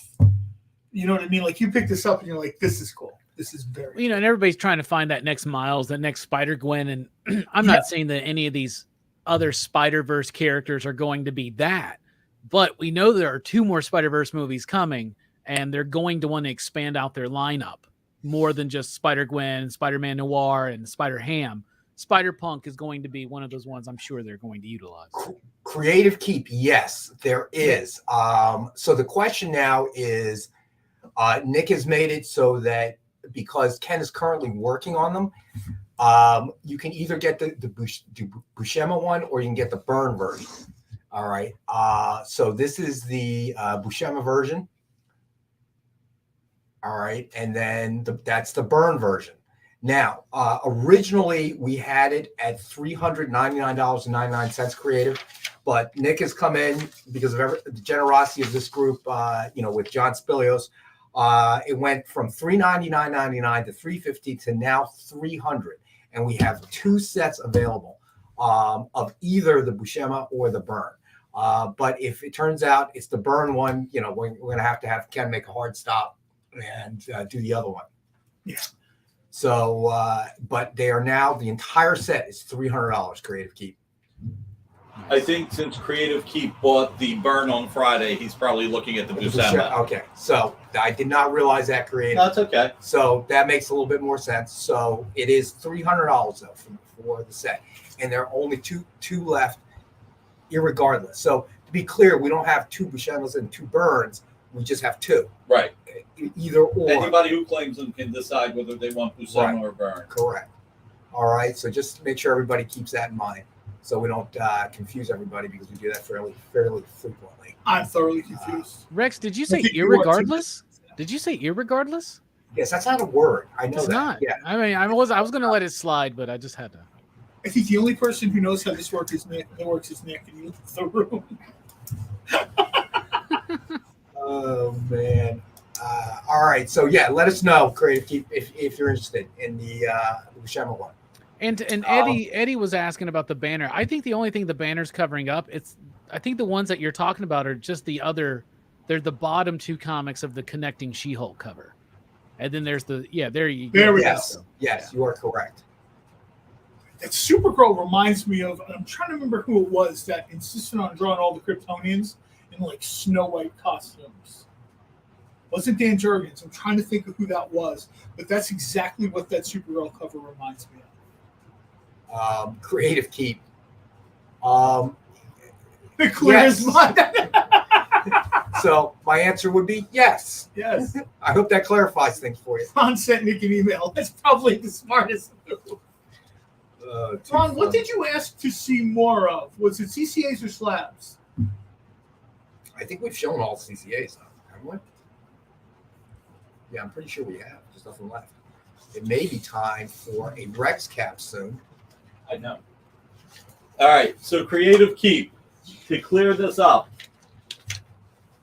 you know what I mean? Like you pick this up and you're like, this is cool. This is very and everybody's trying to find that next Miles, that next Spider-Gwen. And I'm not saying that any of these other Spider-Verse characters are going to be that. But we know there are 2 more Spider-Verse movies coming, and they're going to want to expand out their lineup more than just Spider-Gwen, Spider-Man Noir, and Spider-Ham. Spider-Punk is going to be one of those ones I'm sure they're going to utilize. Creative keep, yes, there is. So the question now is, Nick has made it so that because Ken is currently working on them, you can either get the Buscema one or you can get the Byrne version. All right. So this is the Buscema version. All right. And then that's the Byrne version. Now, originally we had it at $399.99 creative, but Nick has come in because of the generosity of this group, with John Spilios. It went from $399.99 to $350 to now $300, and we have 2 sets available of either the Buscema or the Burn. But if it turns out it's the Burn one, we're going to have Ken make a hard stop and do the other one. Yeah. So, but they are now, the entire set is $300 Creative Keep. I think since Creative Keep bought the Burn on Friday, he's probably looking at the Buscema. Okay, so I did not realize that, Creative. That's okay. So that makes a little bit more sense. So it is $300 though for the set, and there are only two left, irregardless. So to be clear, we don't have 2 Buscemas and 2 Burns. We just have 2. Right. Either or. Anybody who claims them can decide whether they want Buscema or Burn. Correct. All right. So just make sure everybody keeps that in mind, so we don't confuse everybody, because we do that fairly frequently. I'm thoroughly confused. Rex, did you say irregardless? Did you say irregardless? Yes, that's not a word. I know it's that. not. Yeah. I mean, I was going to let it slide, but I just had to. I think the only person who knows how this works is Nick, and he left the room. Oh man. All right. So yeah, let us know, Creative Keep, if you're interested in the Buscema one. And Eddie was asking about the banner. I think the only thing the banner's covering up, I think the ones that you're talking about are just they're the bottom 2 comics of the Connecting She-Hulk cover. And then there's there you go. There we go. Yes, you are correct. That Supergirl reminds me of, I'm trying to remember who it was that insisted on drawing all the Kryptonians in like Snow White costumes. Wasn't Dan Jurgens. I'm trying to think of who that was, but that's exactly what that Supergirl cover reminds me of. Creative Keep. Clear as mud. So my answer would be yes. Yes. I hope that clarifies things for you. Ron sent Nick an email. That's probably the smartest move. Ron, what did you ask to see more of? Was it CCAs or slabs? I think we've shown all CCAs, haven't we? Yeah, I'm pretty sure we have. There's nothing left. It may be time for a Rex cap soon. I know. All right, so Creative Keep, to clear this up,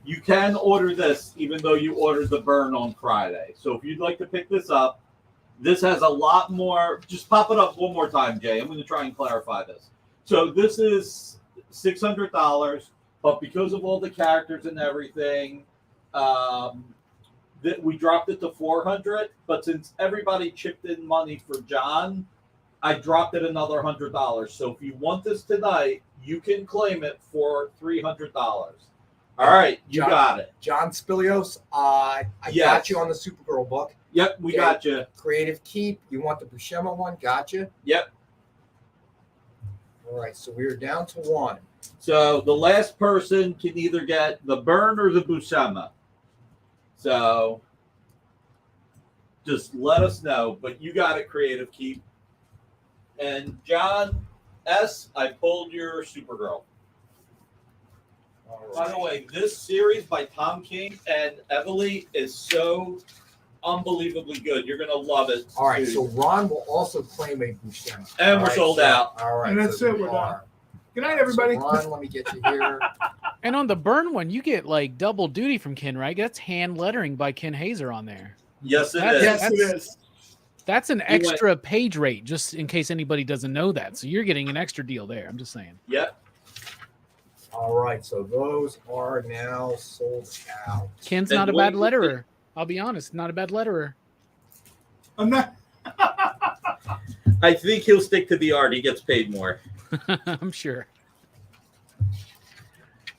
you can order this even though you ordered the Burn on Friday. So if you'd like to pick this up, this has a lot more. Just pop it up one more time, Jay. I'm going to try and clarify this. So this is $600, but because of all the characters and everything, that we dropped it to $400. But since everybody chipped in money for John, I dropped it another $100. So if you want this tonight, you can claim it for $300. All right, you got it. John Spilios, I got you on the Supergirl book. Yep, we got you. Creative Keep, you want the Buscema one? Got you. Yep. All right, so we're down to 1. So the last person can either get the Burn or the Buscema. So just let us know. But you got it, Creative Keep. And John S., I pulled your Supergirl. Right. By the way, this series by Tom King and Everly is so unbelievably good. You're going to love it. All right, so Ron will also claim a Buscema. And we're sold out. All right. And that's it. We're done. Good night, everybody. So Ron, let me get you here. And on the Burn one, you get like double duty from Ken, right? That's hand lettering by Ken Hazer on there. Yes, it is. Yes, it is. That's an extra page rate, just in case anybody doesn't know that. So you're getting an extra deal there. I'm just saying. Yep. All right, so those are now sold out. Ken's not a bad letterer. I'll be honest, not a bad letterer. I'm not. I think he'll stick to the art. He gets paid more. I'm sure.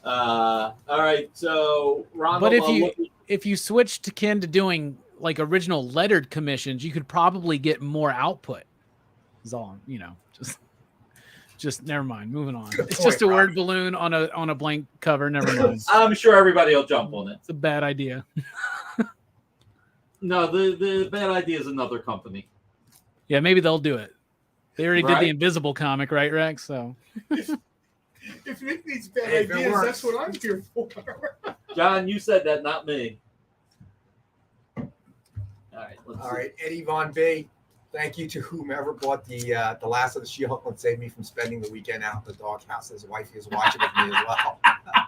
All right, so Ronald. But if you switch to Ken to doing like original lettered commissions, you could probably get more output. Is all, just never mind. Moving on. It's just a word balloon on a blank cover. Never mind. I'm sure everybody will jump on it. It's a bad idea. No, the bad idea is another company. Yeah, maybe they'll do it. They already did the Invisible comic, right, Rex? So if Nick needs bad ideas, that's what I'm here for. John, you said that, not me. All right, Eddie Von B. Thank you to whomever bought the last of the She-Hulk and saved me from spending the weekend out in the doghouse. His wife is watching with me as well.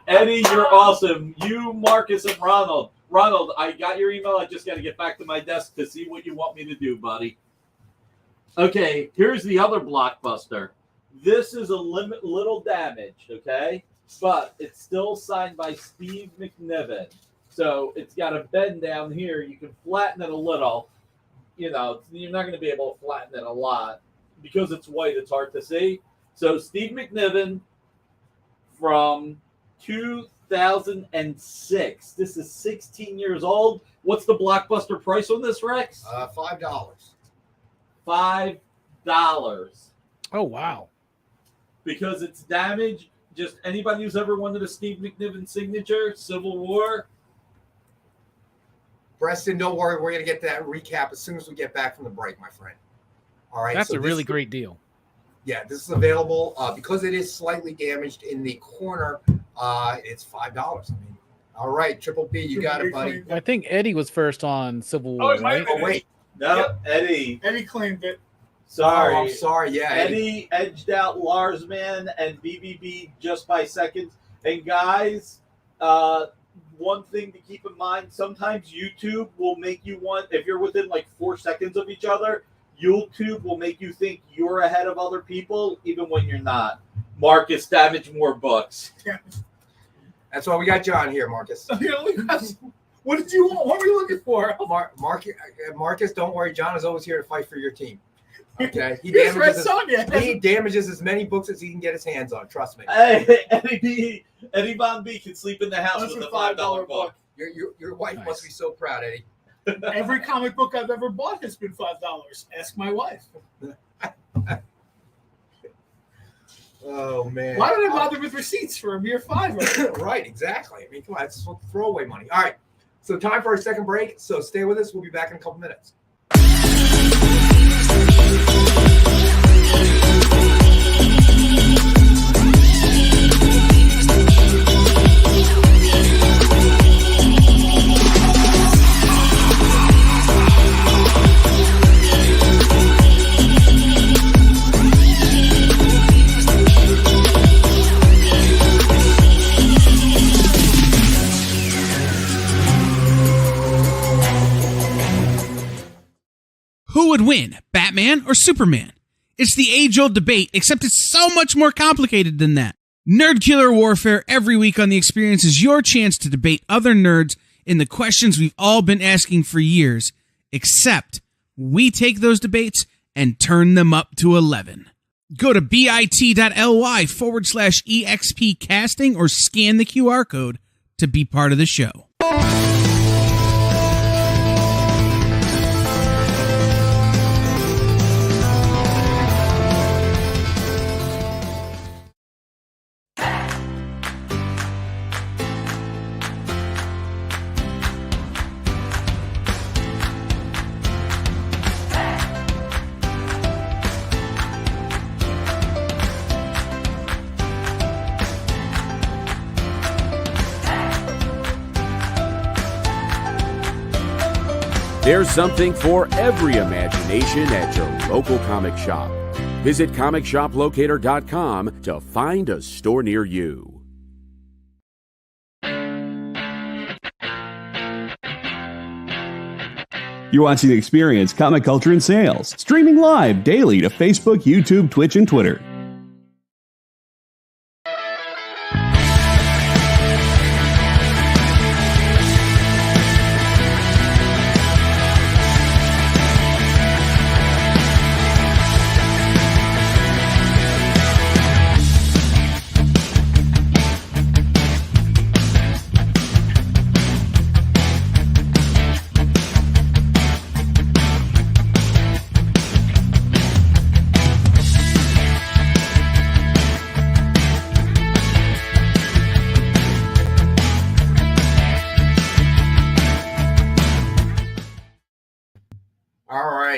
Eddie, you're awesome. You, Marcus, and Ronald Ronald, I got your email. I just got to get back to my desk to see what you want me to do, buddy. Okay, here's the other blockbuster. This is a little damaged, okay? But it's still signed by Steve McNiven. So it's got a bend down here. You can flatten it a little. You know, you're not going to be able to flatten it a lot. Because it's white, it's hard to see. So Steve McNiven from 2006. This is 16 years old. What's the blockbuster price on this, Rex? $5. $5. Oh, wow. Because it's damaged. Just anybody who's ever wanted a Steve McNiven signature, Civil War. Preston, don't worry. We're going to get to that recap as soon as we get back from the break, my friend. All right. That's a really great deal. Yeah, this is available because it is slightly damaged in the corner. It's $5. I mean, all right, Triple B, you got it, buddy. I think Eddie was first on Civil War. Right? Oh, wait. No, Yep. Eddie claimed it. Sorry. Oh, I'm sorry. Yeah. Eddie edged out Larsman and BBB just by seconds. And guys, one thing to keep in mind, sometimes YouTube will make you want, if you're within like 4 seconds of each other, YouTube will make you think you're ahead of other people, even when you're not. Marcus, damage more books. That's why we got John here, Marcus. What did you want? What were you looking for? Marcus, don't worry. John is always here to fight for your team. Okay, he damages as many books as he can get his hands on. Trust me. Hey, Eddie Von B can sleep in the house with a $5 book. Your wife must be so proud, Eddie. Every comic book I've ever bought has been $5. Ask my wife. Oh man! Why did I bother with receipts for a mere $5? Right, exactly. I mean, come on, it's throwaway money. All right, so time for our second break. So stay with us. We'll be back in a couple minutes. Who would win, Batman or Superman? It's the age-old debate, except it's so much more complicated than that. Nerd Killer Warfare every week on The Experience is your chance to debate other nerds in the questions we've all been asking for years, except we take those debates and turn them up to 11. Go to bit.ly/EXP casting or scan the QR code to be part of the show. There's something for every imagination at your local comic shop. Visit ComicShopLocator.com to find a store near you. You're watching The Experience Comic Culture and Sales, streaming live daily to Facebook, YouTube, Twitch, and Twitter.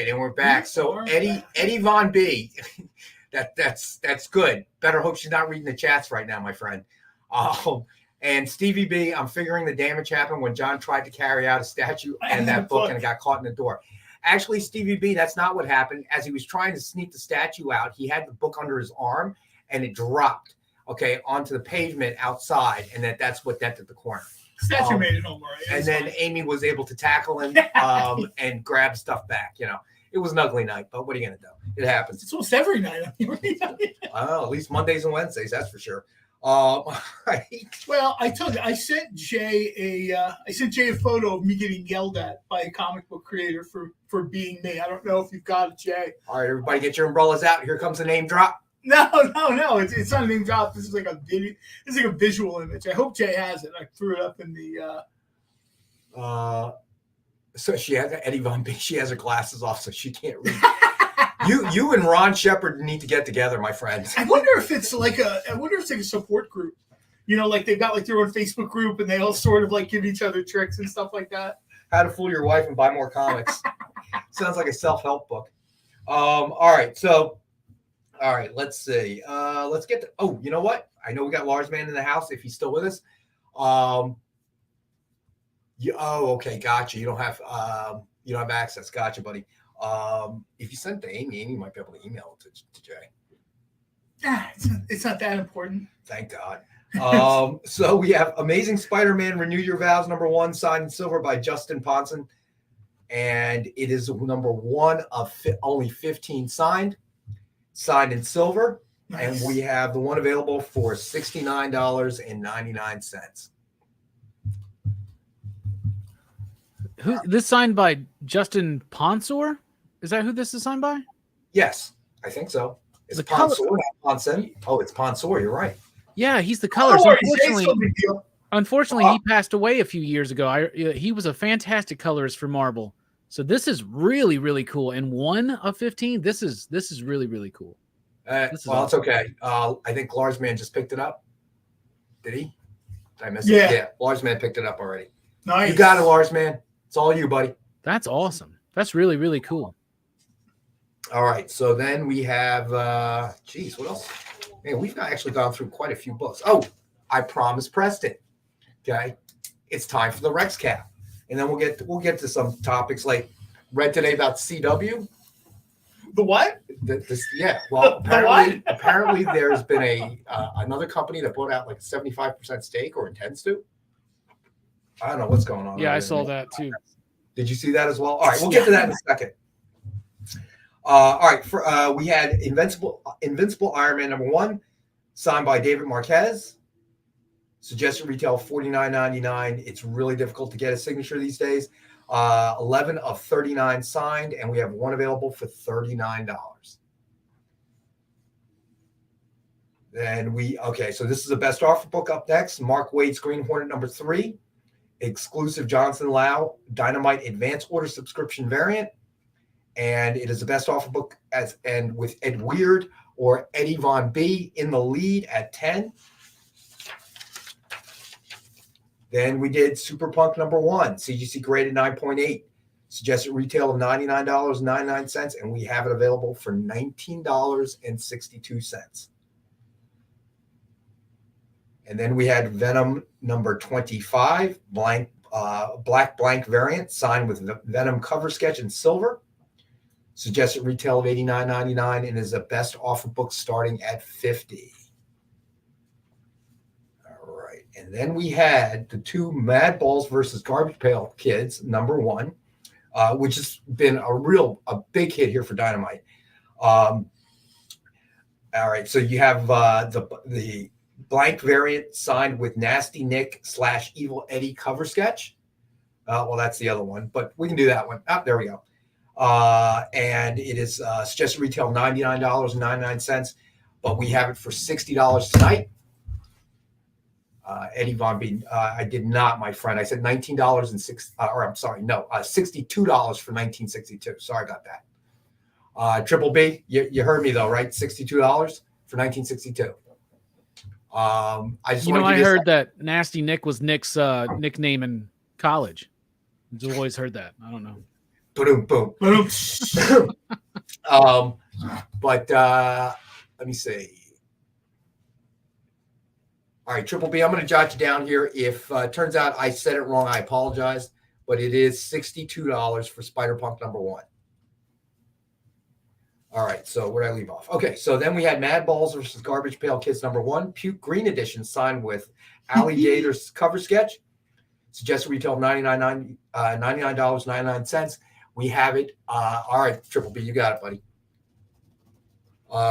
And we're back. So Eddie Von B, that's good. Better hope she's not reading the chats right now, my friend. And Stevie B, I'm figuring the damage happened when John tried to carry out a statue and that book and it got caught in the door. Actually, Stevie B, that's not what happened. As he was trying to sneak the statue out, he had the book under his arm and it dropped, onto the pavement outside, and that's what dented the corner. Statue made it home, all right. And then Amy was able to tackle him and grab stuff back. It was an ugly night, but what are you going to do? It happens. It's almost every night. At least Mondays and Wednesdays, that's for sure. Right. Well, I told you, I sent Jay a photo of me getting yelled at by a comic book creator for being me. I don't know if you've got it, Jay. All right, everybody, get your umbrellas out. Here comes the name drop. No. It's not a name drop. This is like a video. This is like a visual image. I hope Jay has it. I threw it up in the. So she has Eddie Von B. She has her glasses off, so she can't read. You and Ron Shepard need to get together, my friends. I wonder if it's like a support group. Like they've got like their own Facebook group, and they all sort of like give each other tricks and stuff like that. How to Fool Your Wife and Buy More Comics. Sounds like a self-help book. All right, let's see. Let's get to. Oh, you know what? I know we got Lars Man in the house. If he's still with us. Okay, gotcha. You don't have access. Gotcha, buddy. If you send it to Amy might be able to email it to Jay. It's not that important. Thank God. So we have Amazing Spider-Man Renew Your Vows #1, signed in silver by Justin Ponson. And it is #1 of only 15 signed in silver. Nice. And we have the one available for $69.99. This signed by Justin Ponsor? Is that who this is signed by? Yes, I think so. It's Ponsor, not Ponson. Oh, it's Ponsor. You're right. Yeah, he's the colors. Unfortunately, he passed away a few years ago. He was a fantastic colorist for Marvel. So this is really, really cool. And 1 of 15. This is really, really cool. Awesome. It's okay. I think Lars Man just picked it up. Did he? Did I miss it? Yeah, Lars Man picked it up already. Nice. You got it, Lars Man. It's all you, buddy. That's awesome. That's really, really cool. All right. So then we have, what else? Man, we've actually gone through quite a few books. Oh, I Promise Preston. Okay. It's time for the Rex Cap. And then we'll get to some topics like read today about CW. The what? Well, apparently there's been another company that bought out like a 75% stake or intends to. I don't know what's going on. Yeah, I saw that too. Did you see that as well? All right, we'll get to that in a second. All right, we had Invincible Iron Man #1, signed by David Marquez. Suggested retail $49.99. It's really difficult to get a signature these days. 11 of 39 signed, and we have one available for $39. Then so this is a best offer book up next. Mark Waid's Green Hornet #3. Exclusive Johnson Lau Dynamite Advance Order subscription variant, and it is the best offer book with Ed Weird or Eddie Von B in the lead at 10. Then we did Super Punk #1, CGC graded 9.8, suggested retail of $99.99, and we have it available for $19.62. And then we had Venom #25, black blank variant, signed with Venom cover sketch in silver. Suggested retail of $89.99 and is a best offer book starting at $50. All right. And then we had the 2 Mad Balls versus Garbage Pail Kids #1, which has been a big hit here for Dynamite. All right. So you have the blank variant signed with Nasty Nick / Evil Eddie cover sketch. Well, that's the other one, but we can do that one. There we go. And it is suggested retail $99.99, but we have it for $60 tonight. Eddie Von B. I did not, my friend. I said $19.06, $62 for 1962. Sorry about that. Triple B, you heard me though, right? $62 for 1962. I heard that Nasty Nick was Nick's nickname in college. I've always heard that. I don't know. Boom, boom. But let me see. All right, Triple B, I'm going to jot you down here. If turns out I said it wrong, I apologize. But it is $62 for Spider-Punk #1. All right, so where did I leave off? Okay, so then we had Mad Balls versus Garbage Pail Kids #1, Puke Green Edition, signed with Alligator's cover sketch. Suggested retail of $99.99. We have it. All right, Triple B, you got it, buddy.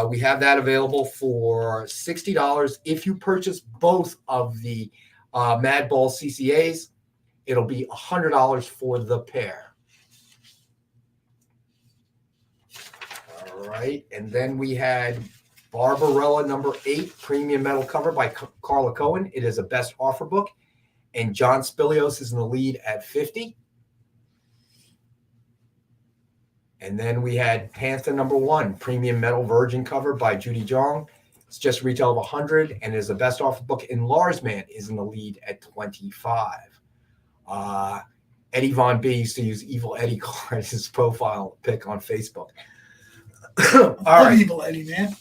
We have that available for $60. If you purchase both of the Mad Ball CCAs, it'll be $100 for the pair. All right, and then we had Barbarella number 8, premium metal cover by Carla Cohen. It is a best offer book, and John Spilios is in the lead at 50. And then we had Panther number 1, premium metal virgin cover by Judy Jong. It's just retail of 100 and is the best offer book. And Lars Man is in the lead at 25. Eddie Von B used to use Evil Eddie card as his profile pic on Facebook. All right. Evil Eddie, man.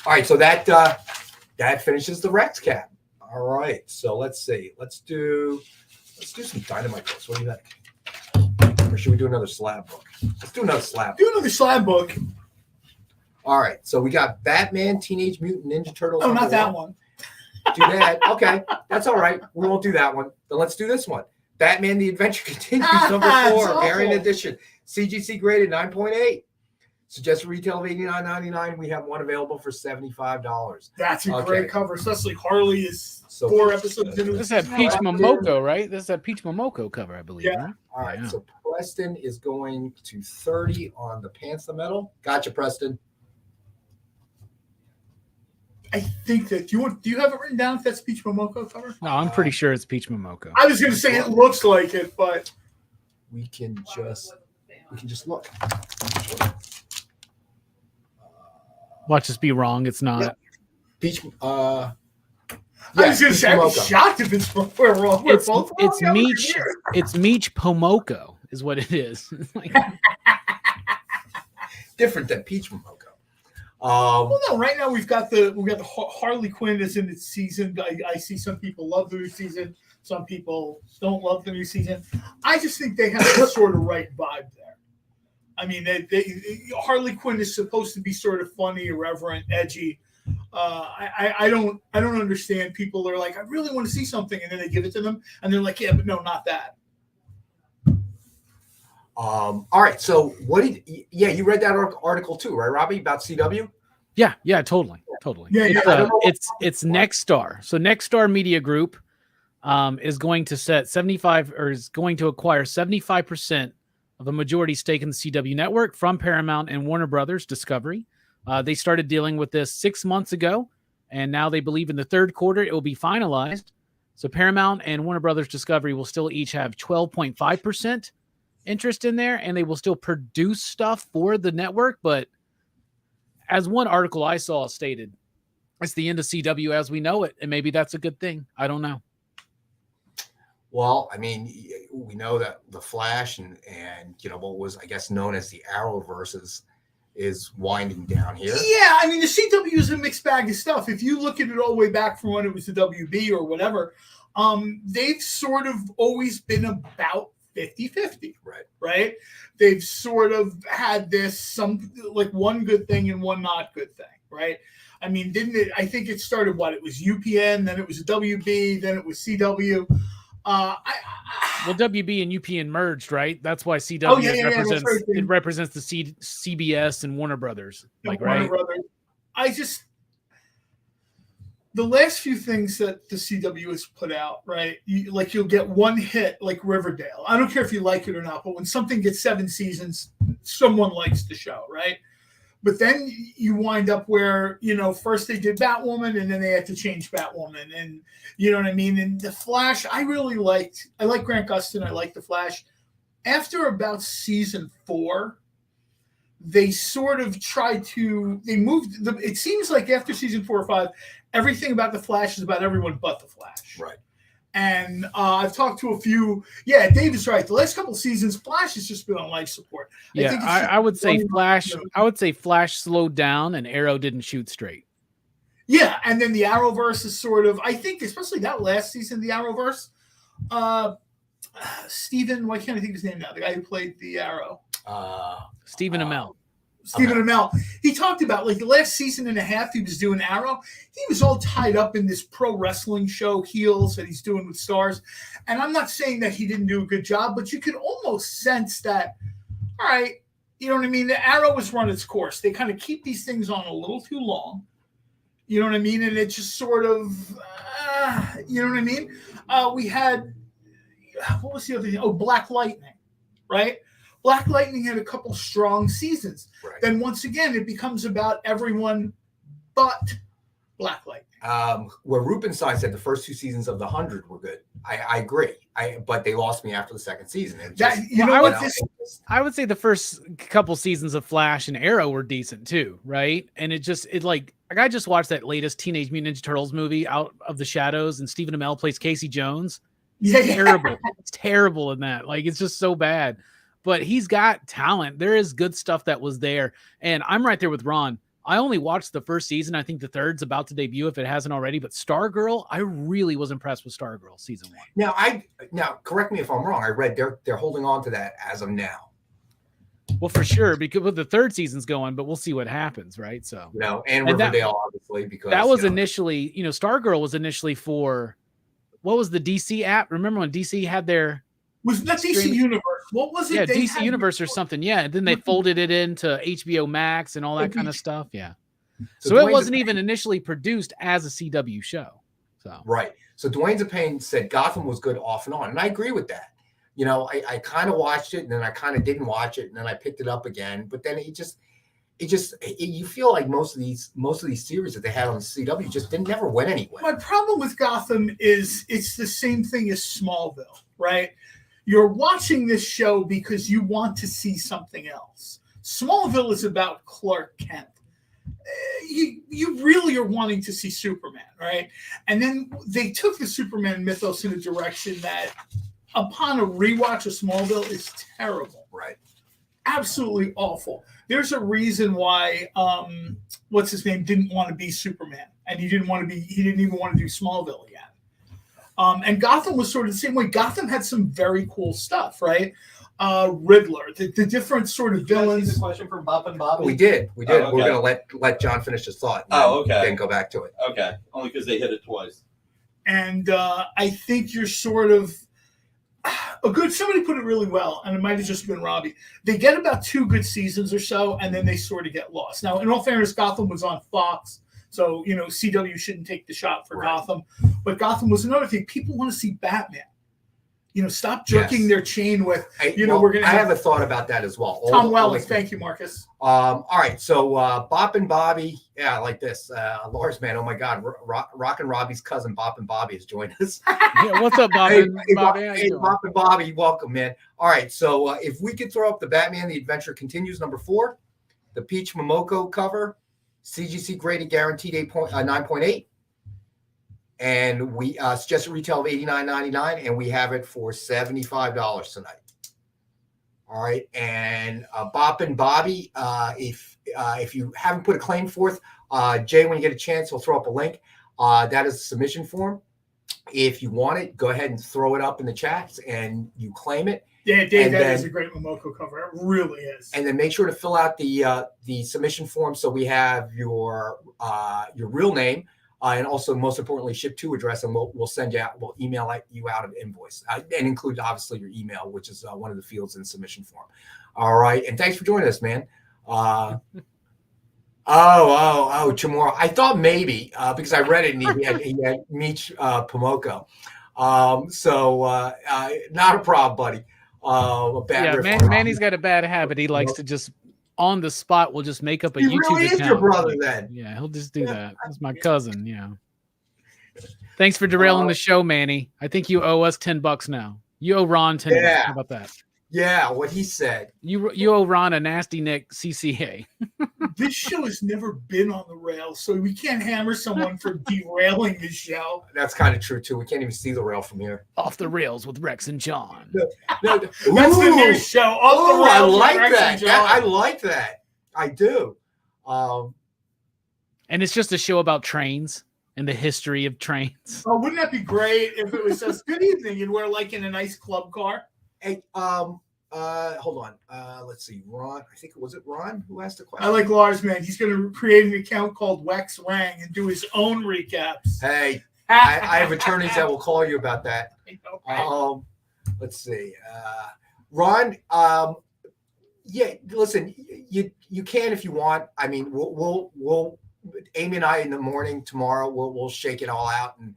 All right, so that finishes the Rex cap. All right, so let's see. Let's do some dynamite books. What do you think? Or should we do another slab book? Let's do another slab. Do another slab book. All right, so we got Batman, Teenage Mutant Ninja Turtles. Oh, not that one. Do that. Okay, that's all right. We won't do that one. Then let's do this one. Batman: The Adventure Continues, number 4, variant edition, CGC graded 9.8. Suggested retail of $89.99. We have one available for $75. That's a great cover, especially Harley is 4 episodes into this. Is that Peach Momoko, right? This is that Peach Momoko cover, I believe. Yeah. Right? All right, so Preston is going to 30 on the Panther metal. Gotcha, Preston. I think that do you have it written down if that's Peach Momoko cover? No, I'm pretty sure it's Peach Momoko. I was going to say it looks like it, but we can just look. Watch us be wrong. It's not. Yeah. Peach. I was going to say, I'm shocked if it's we're wrong. It's Meech. It's Meech Pomoko is what it is. Different than Peach Momoko. Well, no. Right now we got the Harley Quinn is in its season. I see some people love the new season. Some people don't love the new season. I just think they have the sort of right vibe there. I mean, Harley Quinn is supposed to be sort of funny, irreverent, edgy. I don't understand. People are like, I really want to see something, and then they give it to them, and they're like, yeah, but no, not that. All right. So you read that article too, right, Robbie, about CW? Yeah, totally. Yeah, it's Nexstar. So Nexstar Media Group is going to acquire 75% of a majority stake in the CW network from Paramount and Warner Brothers Discovery. They started dealing with this 6 months ago, and now they believe in the third quarter it will be finalized. So Paramount and Warner Brothers Discovery will still each have 12.5% interest in there, and they will still produce stuff for the network. But as one article I saw stated, it's the end of CW as we know it, and maybe that's a good thing. I don't know. Well, I mean, we know that the Flash and what was, I guess, known as the Arrowverse is winding down here. Yeah, I mean, the CW is a mixed bag of stuff. If you look at it all the way back from when it was the WB or whatever, they've sort of always been about 50-50. Right? They've sort of had one good thing and one not good thing, right? I mean, didn't it? I think it started it was UPN, then it was WB, then it was CW. Well, WB and UPN merged, right? That's why CW represents the CBS and Warner Brothers, Warner Brothers. The last few things that the CW has put out, right? You'll get one hit like Riverdale. I don't care if you like it or not, but when something gets 7 seasons, someone likes the show, right? But then you wind up where, first they did Batwoman and then they had to change Batwoman. And you know what I mean? And The Flash, I like Grant Gustin. I like The Flash. After about season 4, they sort of it seems like after season 4 or 5, everything about The Flash is about everyone but The Flash. Right. And I've talked to a few. Yeah, Dave is right. The last couple of seasons, Flash has just been on life support. Yeah, I would say Flash. I would say Flash slowed down and Arrow didn't shoot straight. Yeah, and then the Arrowverse is sort of. I think, especially that last season, the Arrowverse. Steven, why can't I think of his name now? The guy who played the Arrow. Stephen Amell. Stephen Amell. He talked about like the last season and a half he was doing Arrow. He was all tied up in this pro wrestling show, Heels, that he's doing with Stars. And I'm not saying that he didn't do a good job, but you could almost sense that, all right, you know what I mean? The Arrow has run its course. They kind of keep these things on a little too long. You know what I mean? And it just sort of, you know what I mean? We had, what was the other thing? Oh, Black Lightning, right? Black Lightning had a couple strong seasons. Right. Then once again, it becomes about everyone but Black Lightning. Where Rubenstein said the first 2 seasons of The 100 were good. I agree. But they lost me after the second season. I would say the first couple seasons of Flash and Arrow were decent too, right? And I just watched that latest Teenage Mutant Ninja Turtles movie, Out of the Shadows, and Stephen Amell plays Casey Jones. Yeah. Terrible. It's terrible in that. Like, it's just so bad. But he's got talent. There is good stuff that was there. And I'm right there with Ron. I only watched the first season. I think the third's about to debut if it hasn't already. But Stargirl, I really was impressed with Stargirl season 1. Now, correct me if I'm wrong. I read they're holding on to that as of now. Well, for sure, because the third season's going, but we'll see what happens, right? So, and Riverdale, obviously, because that was initially, Stargirl was initially for, what was the DC app? Remember when DC had their Was that DC Universe? What was it? Yeah, DC Universe or something. Yeah, and then they folded it into HBO Max and all that kind of stuff. Yeah. So it wasn't even initially produced as a CW show. So right. So Dwayne Zapane said Gotham was good off and on, and I agree with that. I kind of watched it, and then I kind of didn't watch it, and then I picked it up again. But then you feel like most of these series that they had on the CW they never went anywhere. My problem with Gotham is it's the same thing as Smallville, right? You're watching this show because you want to see something else. Smallville is about Clark Kent. You really are wanting to see Superman, right? And then they took the Superman mythos in a direction that, upon a rewatch of Smallville, is terrible. Right. Absolutely awful. There's a reason why what's his name didn't want to be Superman, and he didn't even want to do Smallville yet. And Gotham was sort of the same way. Gotham had some very cool stuff, right? Riddler, the different sort of villains. The question from Bop and Bobby. We did. Oh, okay. We're going to let John finish his thought. Then go back to it. Okay. Only because they hit it twice. And I think you're sort of somebody put it really well, and it might have just been Robbie. They get about 2 good seasons or so, and then they sort of get lost. Now, in all fairness, Gotham was on Fox. So, CW shouldn't take the shot for Gotham. But Gotham was another thing. People want to see Batman. Stop jerking their chain with, we're going to have a thought about that as well. Tom Welling. Thank you, Marcus. All right. So, Bop and Bobby. Yeah, like this. Lars, man. Oh, my God. Rockin Robbie's cousin, Bop and Bobby, has joined us. Yeah, what's up, Bobby? Hey, Bop and Bobby. Welcome, man. All right. So, if we could throw up the Batman, The Adventure Continues, number 4, the Peach Momoko cover. CGC graded guaranteed 9.8, and we suggested retail of $89.99, and we have it for $75 tonight. All right, and Bop and Bobby, if you haven't put a claim forth, Jay, when you get a chance, he'll throw up a link. That is a submission form. If you want it, go ahead and throw it up in the chats, and you claim it. Yeah, Dave, that is a great Momoko cover. It really is. And then make sure to fill out the submission form so we have your real name and also, most importantly, ship to address, and we'll send you out. We'll email you out an invoice and include obviously your email, which is one of the fields in the submission form. All right, and thanks for joining us, man. Chamorro. I thought maybe because I read it and he had Meech Pomoko. Not a problem, buddy. Manny's got a bad habit. He likes to just on the spot. Will just make up a YouTube really account. Is your brother then? Yeah, he'll just do that. That's my cousin. Yeah. Thanks for derailing the show, Manny. I think you owe us $10 now. You owe Ron $10. How about that? Yeah, what he said. You owe Ron a nasty Nick CCA. This show has never been on the rails, so we can't hammer someone for derailing the show. That's kind of true, too. We can't even see the rail from here. Off the Rails with Rex and John. That's the new show. Off the Rails I like with Rex that. and John. I like that. I do. And it's just a show about trains and the history of trains. Oh, wouldn't that be great if it was just good evening and we're like in a nice club car? Hey, hold on. Let's see. Ron, I think was it Ron who asked the question? I like Lars, man. He's going to create an account called Wex Wang and do his own recaps. Hey, I have attorneys that will call you about that. Okay. Let's see. Ron, yeah, listen, you can if you want. I mean, we'll Amy and I in the morning tomorrow, we'll shake it all out and,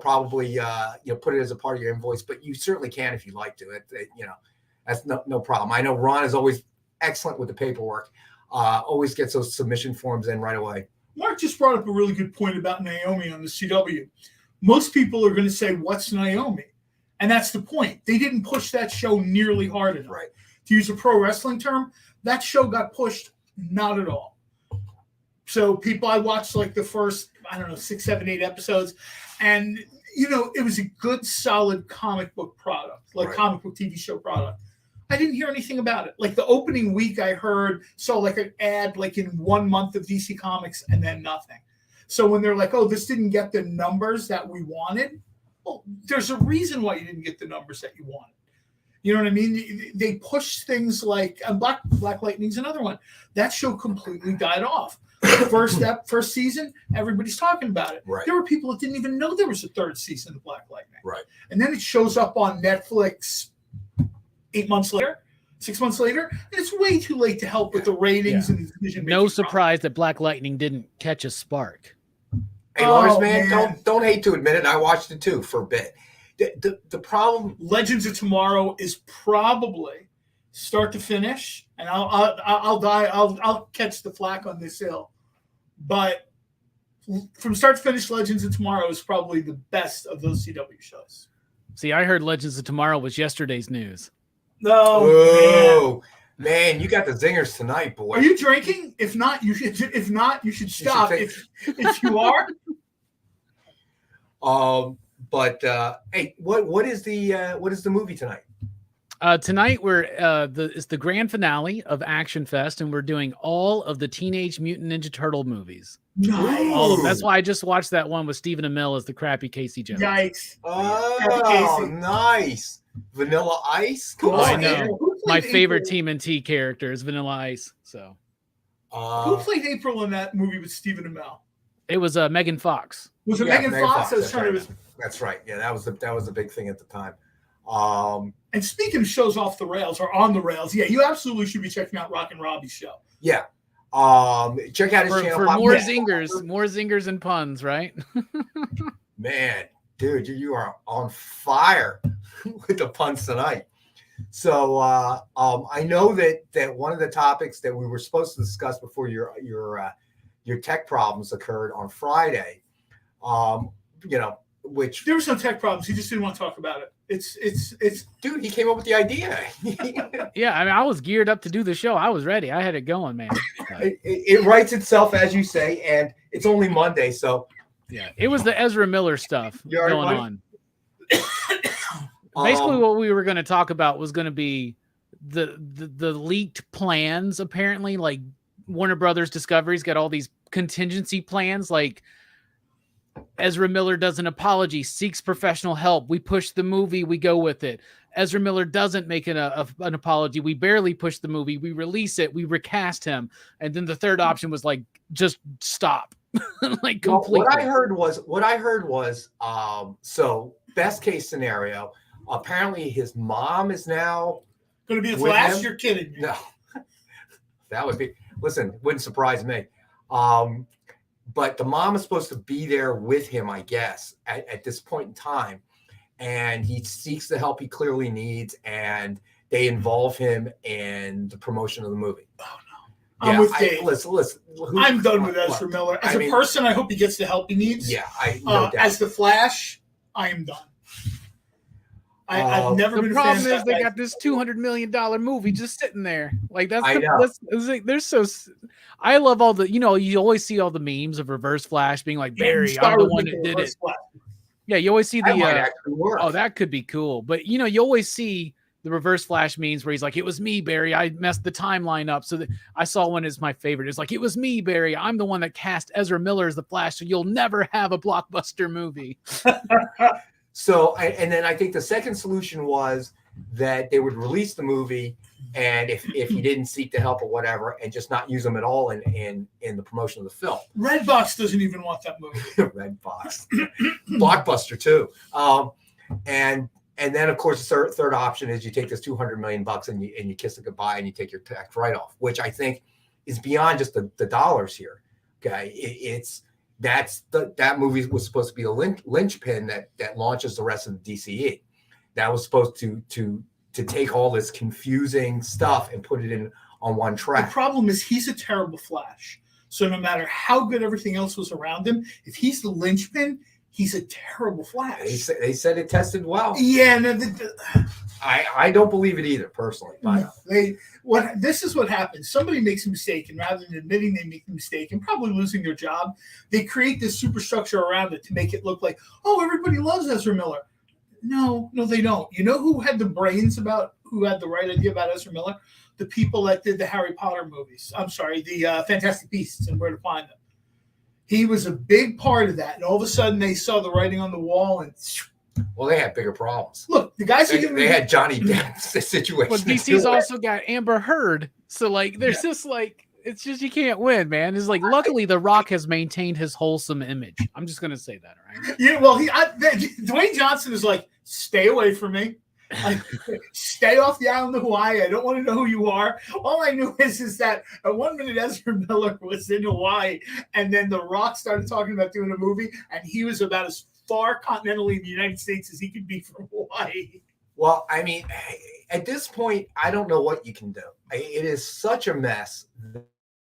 probably, put it as a part of your invoice, but you certainly can if you like to. That's no problem. I know Ron is always excellent with the paperwork, always gets those submission forms in right away. Mark just brought up a really good point about Naomi on the CW. Most people are going to say, what's Naomi? And that's the point. They didn't push that show nearly hard enough. Right. To use a pro wrestling term, that show got pushed not at all. So I watched like the first, 6, 7, 8 episodes. And, it was a good, solid comic book product, like comic book TV show product. I didn't hear anything about it. Like the opening week I saw like an ad like in 1 month of DC Comics and then nothing. So when they're like, oh, this didn't get the numbers that we wanted, well, there's a reason why you didn't get the numbers that you wanted. You know what I mean? They push things like Black Lightning's another one. That show completely died off. First season, everybody's talking about it. Right. There were people that didn't even know there was a third season of Black Lightning. Right. And then it shows up on Netflix 8 months later, 6 months later, and it's way too late to help with the ratings and the decision. No surprise that Black Lightning didn't catch a spark. Hey, Lars, man, don't hate to admit it. I watched it too for a bit. The problem, Legends of Tomorrow is probably start to finish, and I'll catch the flack on this hill, but from start to finish, Legends of Tomorrow is probably the best of those CW shows. See, I heard Legends of Tomorrow was yesterday's news. No, man, you got the zingers tonight, boy. Are you drinking? If not, you should stop. If you are, But hey, what is the movie tonight? Tonight it's the grand finale of Action Fest, and we're doing all of the Teenage Mutant Ninja Turtle movies. Nice. That's why I just watched that one with Stephen Amell as the crappy Casey Jones. Yikes! Oh, nice. Vanilla Ice. Cool. I know. My favorite TMNT character is Vanilla Ice. So, who played April in that movie with Stephen Amell? It was Megan Fox. Was it Megan Fox? That's right. Yeah, that was the big thing at the time. And speaking of shows off the rails or on the rails, yeah, you absolutely should be checking out Rockin Robbie's show. Yeah. Check out his channel for more zingers and puns, right? Man, dude, you are on fire with the puns tonight. So I know that one of the topics that we were supposed to discuss before your tech problems occurred on Friday, which there was no tech problems. He just didn't want to talk about it. It's dude, he came up with the idea. Yeah, I mean, I was geared up to do the show. I was ready. I had it going, man. It writes itself, as you say, and it's only Monday, so yeah, it was the Ezra Miller stuff going on. on. Basically, what we were going to talk about was going to be the leaked plans. Apparently, like Warner Brothers Discovery's got all these contingency plans, like Ezra Miller does an apology, seeks professional help. We push the movie, we go with it. Ezra Miller doesn't make an apology. We barely push the movie. We release it. We recast him. And then the third option was like, just stop. Like completely. What I heard was, so best case scenario, apparently his mom is now going to be the Flash. You're kidding me. No, that would be, wouldn't surprise me. But the mom is supposed to be there with him, I guess, at this point in time. And he seeks the help he clearly needs, and they involve him in the promotion of the movie. Oh, no. I'm with Dave. Listen. I'm done with Ezra Miller. As a person, I hope he gets the help he needs. Yeah. As the Flash, I am done. I've never been a fan. The problem is they got this $200 million movie just sitting there. Like I love all the, you always see all the memes of Reverse Flash being like, Barry, I'm the one that did it. Flash. Yeah, you always see that might actually work. Oh, that could be cool. But you always see the Reverse Flash memes where he's like, it was me, Barry. I messed the timeline up. So I saw one is my favorite. It's like, it was me, Barry. I'm the one that cast Ezra Miller as the Flash. So you'll never have a blockbuster movie. So, and then I think the second solution was that they would release the movie, and if he didn't seek the help or whatever, and just not use them at all in the promotion of the film. Redbox doesn't even want that movie. Redbox, Blockbuster too. And then of course the third option is you take this $200 million and you kiss it goodbye and you take your tax write-off, which I think is beyond just the dollars here. Okay, that movie was supposed to be a linchpin that launches the rest of the DCE. That was supposed to take all this confusing stuff and put it in on one track. The problem is he's a terrible Flash. So no matter how good everything else was around him, if he's the linchpin, he's a terrible Flash. They said it tested well. Yeah, no, I don't believe it either, personally. But this is what happens. Somebody makes a mistake, and rather than admitting they make the mistake and probably losing their job, they create this superstructure around it to make it look like, oh, everybody loves Ezra Miller. No, they don't. You know who had the right idea about Ezra Miller? The people that did the Harry Potter movies. I'm sorry, the Fantastic Beasts and Where to Find Them. He was a big part of that, and all of a sudden they saw the writing on the wall, and well, they had bigger problems. Look, the guys they had Johnny Depp's situation. Well, DC's also got Amber Heard, so like, there's just like, it's just you can't win, man. It's like, luckily, The Rock has maintained his wholesome image. I'm just gonna say that, right? Yeah, well, Dwayne Johnson is like, stay away from me. Like, stay off the island of Hawaii. I don't want to know who you are. All I knew is that at 1 minute Ezra Miller was in Hawaii, and then The Rock started talking about doing a movie, and he was about as far continentally in the United States as he could be from Hawaii. Well, I mean, at this point, I don't know what you can do. It is such a mess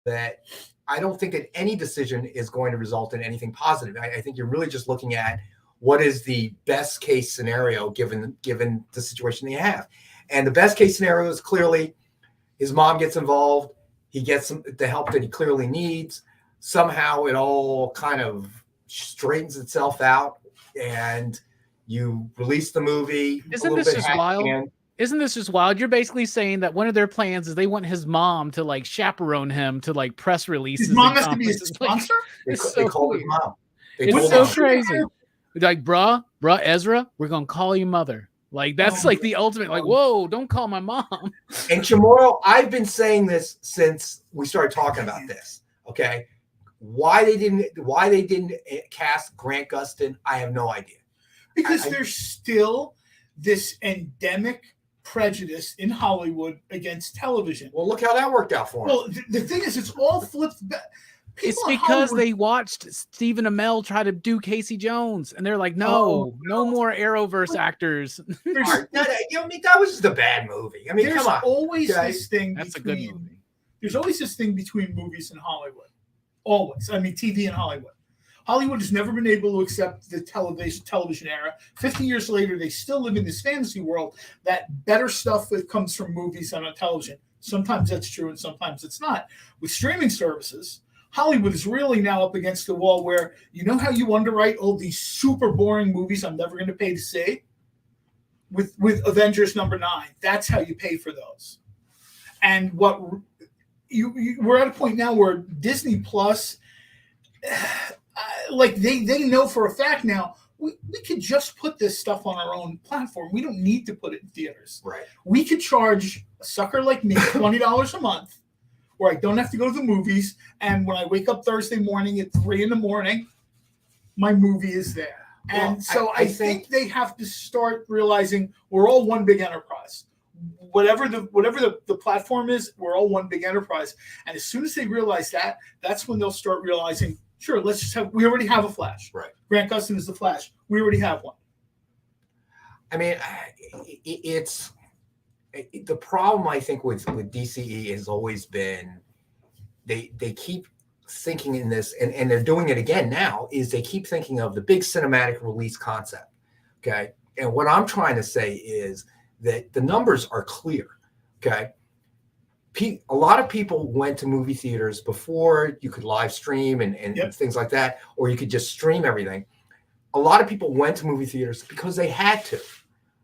that I don't think that any decision is going to result in anything positive. I think you're really just looking at what is the best case scenario given the situation they have. And the best case scenario is clearly his mom gets involved. He gets the help that he clearly needs. Somehow it all kind of straightens itself out and you release the movie. Isn't this just wild? Isn't this just wild? You're basically saying that one of their plans is they want his mom to like chaperone him to like press releases. His mom has to be a sponsor? They call his mom. It's so crazy. Like, bruh, Ezra, we're gonna call you mother. Like, that's like the ultimate. Like, whoa, don't call my mom. And Chamorro, I've been saying this since we started talking about this. Okay, why they didn't cast Grant Gustin, I have no idea. Because there's still this endemic prejudice in Hollywood against television. Well, look how that worked out for him. Well, the thing is, it's all flipped back. It's because they watched Stephen Amell try to do Casey Jones, and they're like, no more Arrowverse actors. I mean, that was just a bad movie. I mean, there's come on. Always this thing. That's a good movie. There's always this thing between movies and Hollywood. Always. I mean, TV and Hollywood. Hollywood has never been able to accept the television era. 50 years later, they still live in this fantasy world that better stuff that comes from movies and on television. Sometimes that's true and sometimes it's not. With streaming services, Hollywood is really now up against the wall where, you know how you underwrite all these super boring movies I'm never going to pay to see? With Avengers #9, that's how you pay for those. And what we're at a point now where Disney Plus, like they know for a fact now, we could just put this stuff on our own platform. We don't need to put it in theaters. Right. We could charge a sucker like me $20 a month, where I don't have to go to the movies. And when I wake up Thursday morning at 3 a.m, my movie is there. And well, so I think they have to start realizing we're all one big enterprise. Whatever the platform is, we're all one big enterprise. And as soon as they realize that, that's when they'll start realizing, sure, we already have a Flash. Right. Grant Gustin is the Flash. We already have one. I mean, it's the problem I think with DCE has always been they keep thinking in this, and they're doing it again now, is they keep thinking of the big cinematic release concept. Okay. And what I'm trying to say is that the numbers are clear. Okay. A lot of people went to movie theaters before you could live stream and things like that, or you could just stream everything. A lot of people went to movie theaters because they had to.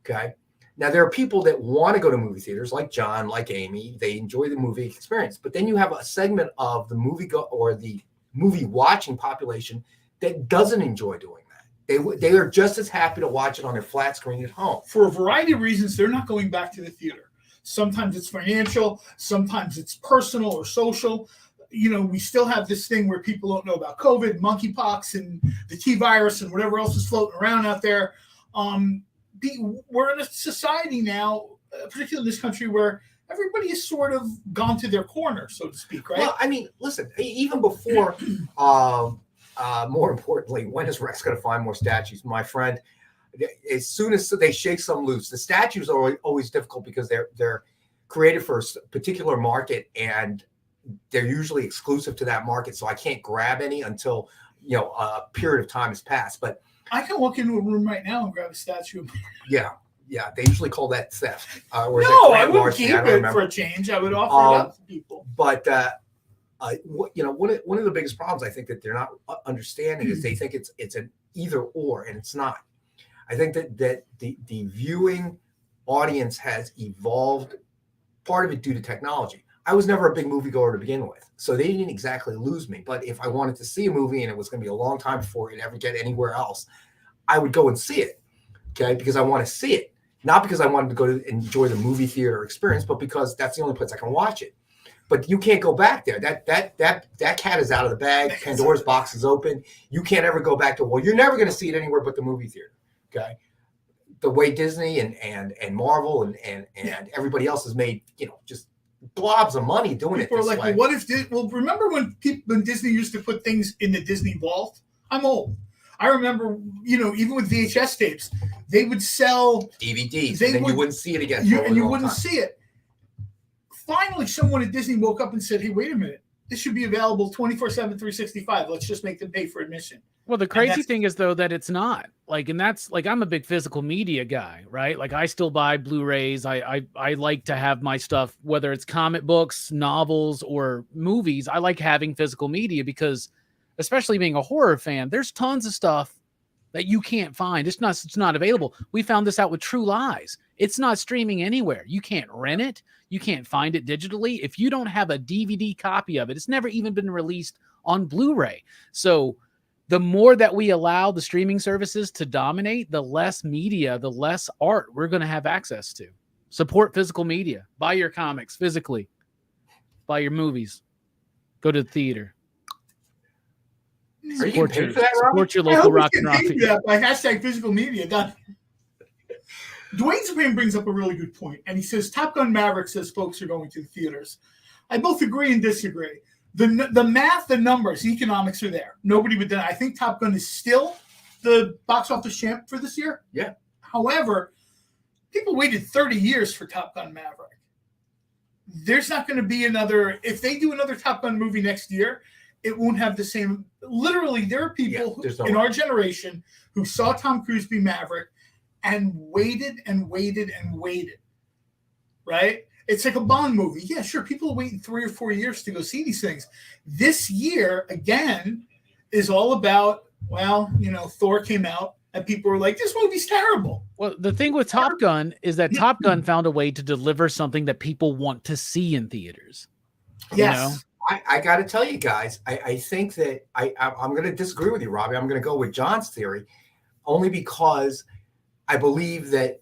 Okay. Now, there are people that want to go to movie theaters, like John, like Amy. They enjoy the movie experience. But then you have a segment of the movie watching population that doesn't enjoy doing that. They are just as happy to watch it on their flat screen at home. For a variety of reasons, they're not going back to the theater. Sometimes it's financial, sometimes it's personal or social. We still have this thing where people don't know about COVID, monkeypox, and the T-virus and whatever else is floating around out there. We're in a society now, particularly in this country, where everybody has sort of gone to their corner, so to speak, right? Well, I mean, listen, even before, more importantly, when is Rex going to find more statues? My friend, as soon as they shake some loose, the statues are always difficult because they're created for a particular market, and they're usually exclusive to that market. So I can't grab any until, a period of time has passed. But I can walk into a room right now and grab a statue. Yeah. They usually call that theft. No, I wouldn't keep it for a change. I would offer it up to people. But one of the biggest problems I think that they're not understanding is they think it's an either or, and it's not. I think that the viewing audience has evolved. Part of it due to technology. I was never a big moviegoer to begin with, so they didn't exactly lose me. But if I wanted to see a movie and it was going to be a long time before it ever get anywhere else, I would go and see it, okay? Because I want to see it, not because I wanted to go to enjoy the movie theater experience, but because that's the only place I can watch it. But you can't go back there. That cat is out of the bag. Pandora's box is open. You can't ever go back to. Well, you're never going to see it anywhere but the movie theater, okay? The way Disney and Marvel and everybody else has made, just blobs of money doing people it this are like, way. Well, what if? Well, remember when Disney used to put things in the Disney vault? I'm old. I remember, even with VHS tapes, they would sell DVDs, and then you wouldn't see it again. You wouldn't see it. Finally, someone at Disney woke up and said, "Hey, wait a minute. This should be available 24/7, 365. Let's just make them pay for admission." Well, the crazy thing is, though, that it's not. And that's I'm a big physical media guy, right? I still buy Blu-rays. I like to have my stuff, whether it's comic books, novels, or movies. I like having physical media because, especially being a horror fan, there's tons of stuff that you can't find. It's not available. We found this out with True Lies. It's not streaming anywhere. You can't rent it. You can't find it digitally. If you don't have a DVD copy of it, it's never even been released on Blu-ray. So the more that we allow the streaming services to dominate, the less media, the less art we're going to have access to. Support physical media. Buy your comics physically. Buy your movies. Go to the theater. Are you getting paid for that, Robbie? Support your local Rockin Robbie. By hashtag physical media. Dwayne Supreme brings up a really good point, and he says Top Gun Maverick says folks are going to the theaters. I both agree and disagree. The math, the numbers, the economics are there. Nobody would deny. I think Top Gun is still the box office champ for this year. Yeah. However, people waited 30 years for Top Gun Maverick. There's not going to be another. If they do another Top Gun movie next year, it won't have the same. Literally, there are people in our generation who saw Tom Cruise be Maverick and waited and waited and waited. Right? It's like a Bond movie. Yeah, sure. People are waiting 3 or 4 years to go see these things. This year, again, is all about, Thor came out and people were like, this movie's terrible. Well, the thing with Top Gun is that Top Gun found a way to deliver something that people want to see in theaters. Yes. I got to tell you guys, I think that I'm going to disagree with you, Robbie. I'm going to go with John's theory only because I believe that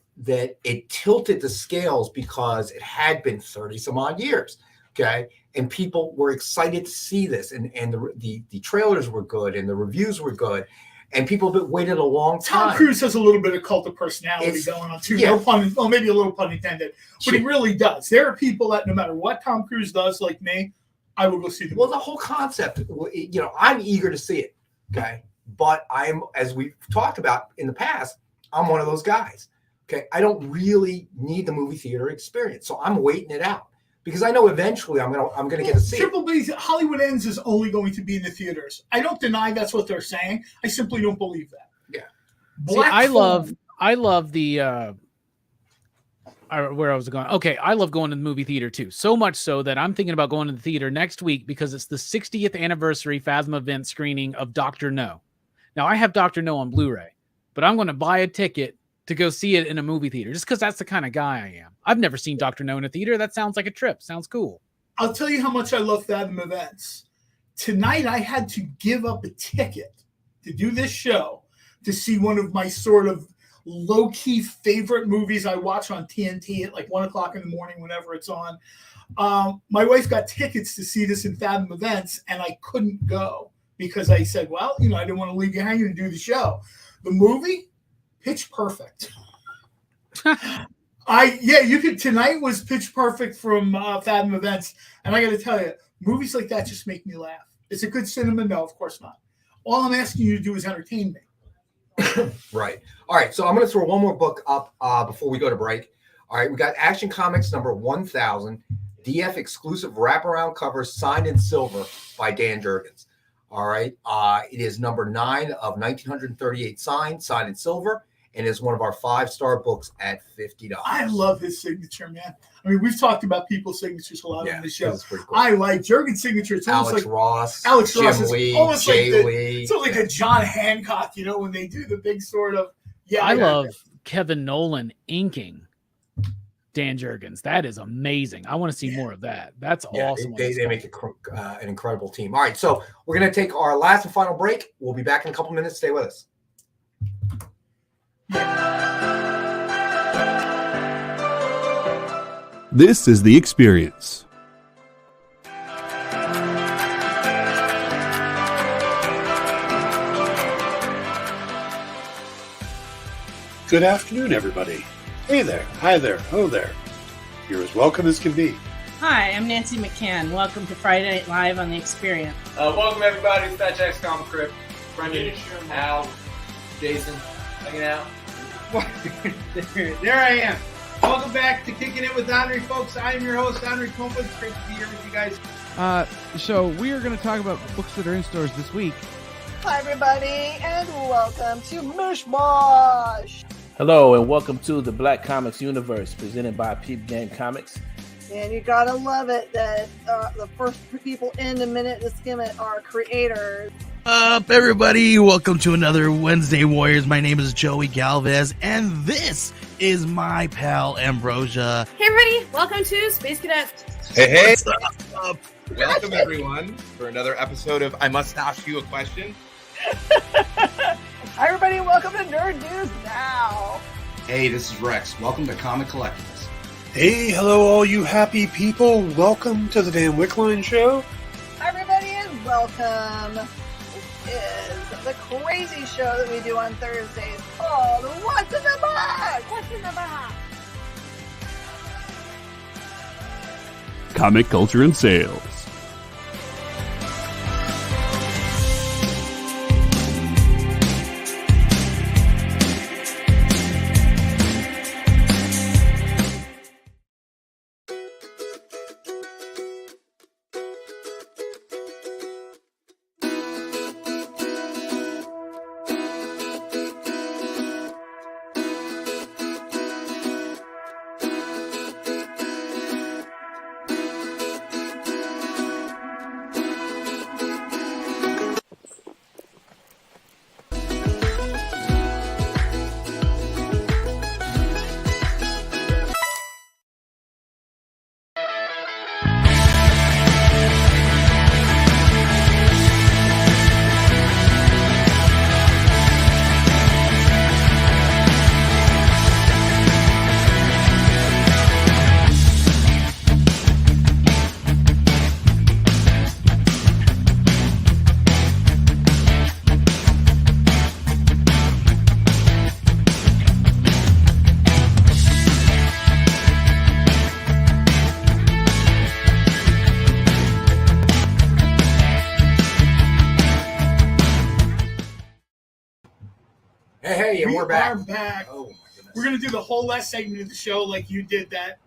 it tilted the scales because it had been 30 some odd years. Okay. And people were excited to see this and the trailers were good and the reviews were good and people have waited a long time. Tom Cruise has a little bit of cult of personality going on too. Yeah. Maybe a little pun intended, but he really does. There are people that no matter what Tom Cruise does, like me, I will go see them. Well, the whole concept, I'm eager to see it. Okay. But as we've talked about in the past, I'm one of those guys. Okay, I don't really need the movie theater experience, so I'm waiting it out because I know eventually I'm gonna get to see Triple B's Hollywood Ends is only going to be in the theaters. I don't deny that's what they're saying. I simply don't believe that. Yeah, I love the where I was going. Okay, I love going to the movie theater too. So much so that I'm thinking about going to the theater next week because it's the 60th anniversary Phasma event screening of Dr. No. Now I have Dr. No on Blu-ray, but I'm going to buy a ticket to go see it in a movie theater, just because that's the kind of guy I am. I've never seen Dr. No in a theater. That sounds like a trip. Sounds cool. I'll tell you how much I love Fathom Events. Tonight, I had to give up a ticket to do this show to see one of my sort of low-key favorite movies I watch on TNT at like 1 o'clock in the morning, whenever it's on. My wife got tickets to see this in Fathom Events, and I couldn't go because I said, well, I didn't want to leave you hanging and do the show. The movie, Pitch Perfect. Tonight was Pitch Perfect from Fathom Events, and I got to tell you, movies like that just make me laugh. Is it good cinema? No, of course not. All I'm asking you to do is entertain me. Right. All right. So I'm going to throw one more book up before we go to break. All right. We got Action Comics number 1000, DF exclusive wraparound covers signed in silver by Dan Jurgens. All right. It is number 9 of 1938 signed in silver, and is one of our 5-star books at $50. I love his signature, man. I mean, we've talked about people's signatures a lot on the show. Cool. I like Jurgens' signature. It's almost Alex like Ross, is Lee, almost Jay like Lee. It's like a John Hancock, when they do the big sort of. Yeah, I love Kevin Nolan inking Dan Jurgens. That is amazing. I want to see more of that. That's awesome. They make an incredible team. All right, so we're going to take our last and final break. We'll be back in a couple minutes. Stay with us. This is The Experience. Good afternoon, everybody. Hey there, hi there, ho there. You're as welcome as can be. Hi, I'm Nancy McCann. Welcome to Friday Night Live on The Experience. Welcome, everybody. It's Fat Jack's Comic Crib. Brendan, Al, Jason, hanging out. There I am. Welcome back to Kicking It with Henry, folks. I am your host, Henry Kumpa. It's great to be here with you guys. So we are going to talk about books that are in stores this week. Hi, everybody, and welcome to Mishmash. Hello, and welcome to the Black Comics Universe, presented by Peep Game Comics. And you gotta love it that the first people in the minute to skim it are creators. Up, everybody! Welcome to another Wednesday Warriors. My name is Joey Galvez, and this is my pal Ambrosia. Hey, everybody! Welcome to Space Cadet. Hey! What's up? Welcome, everyone, for another episode of I Must Ask You a Question. Hi, everybody! Welcome to Nerd News Now. Hey, this is Rex. Welcome to Comic Collectables. Hey, hello, all you happy people. Welcome to the Dan Wickline Show. Hi, everybody, and welcome. Is the crazy show that we do on Thursdays called What's in the Box? What's in the Box? Comic culture and sales. Hey, and we're back. Oh, we're going to do the whole last segment of the show like you did that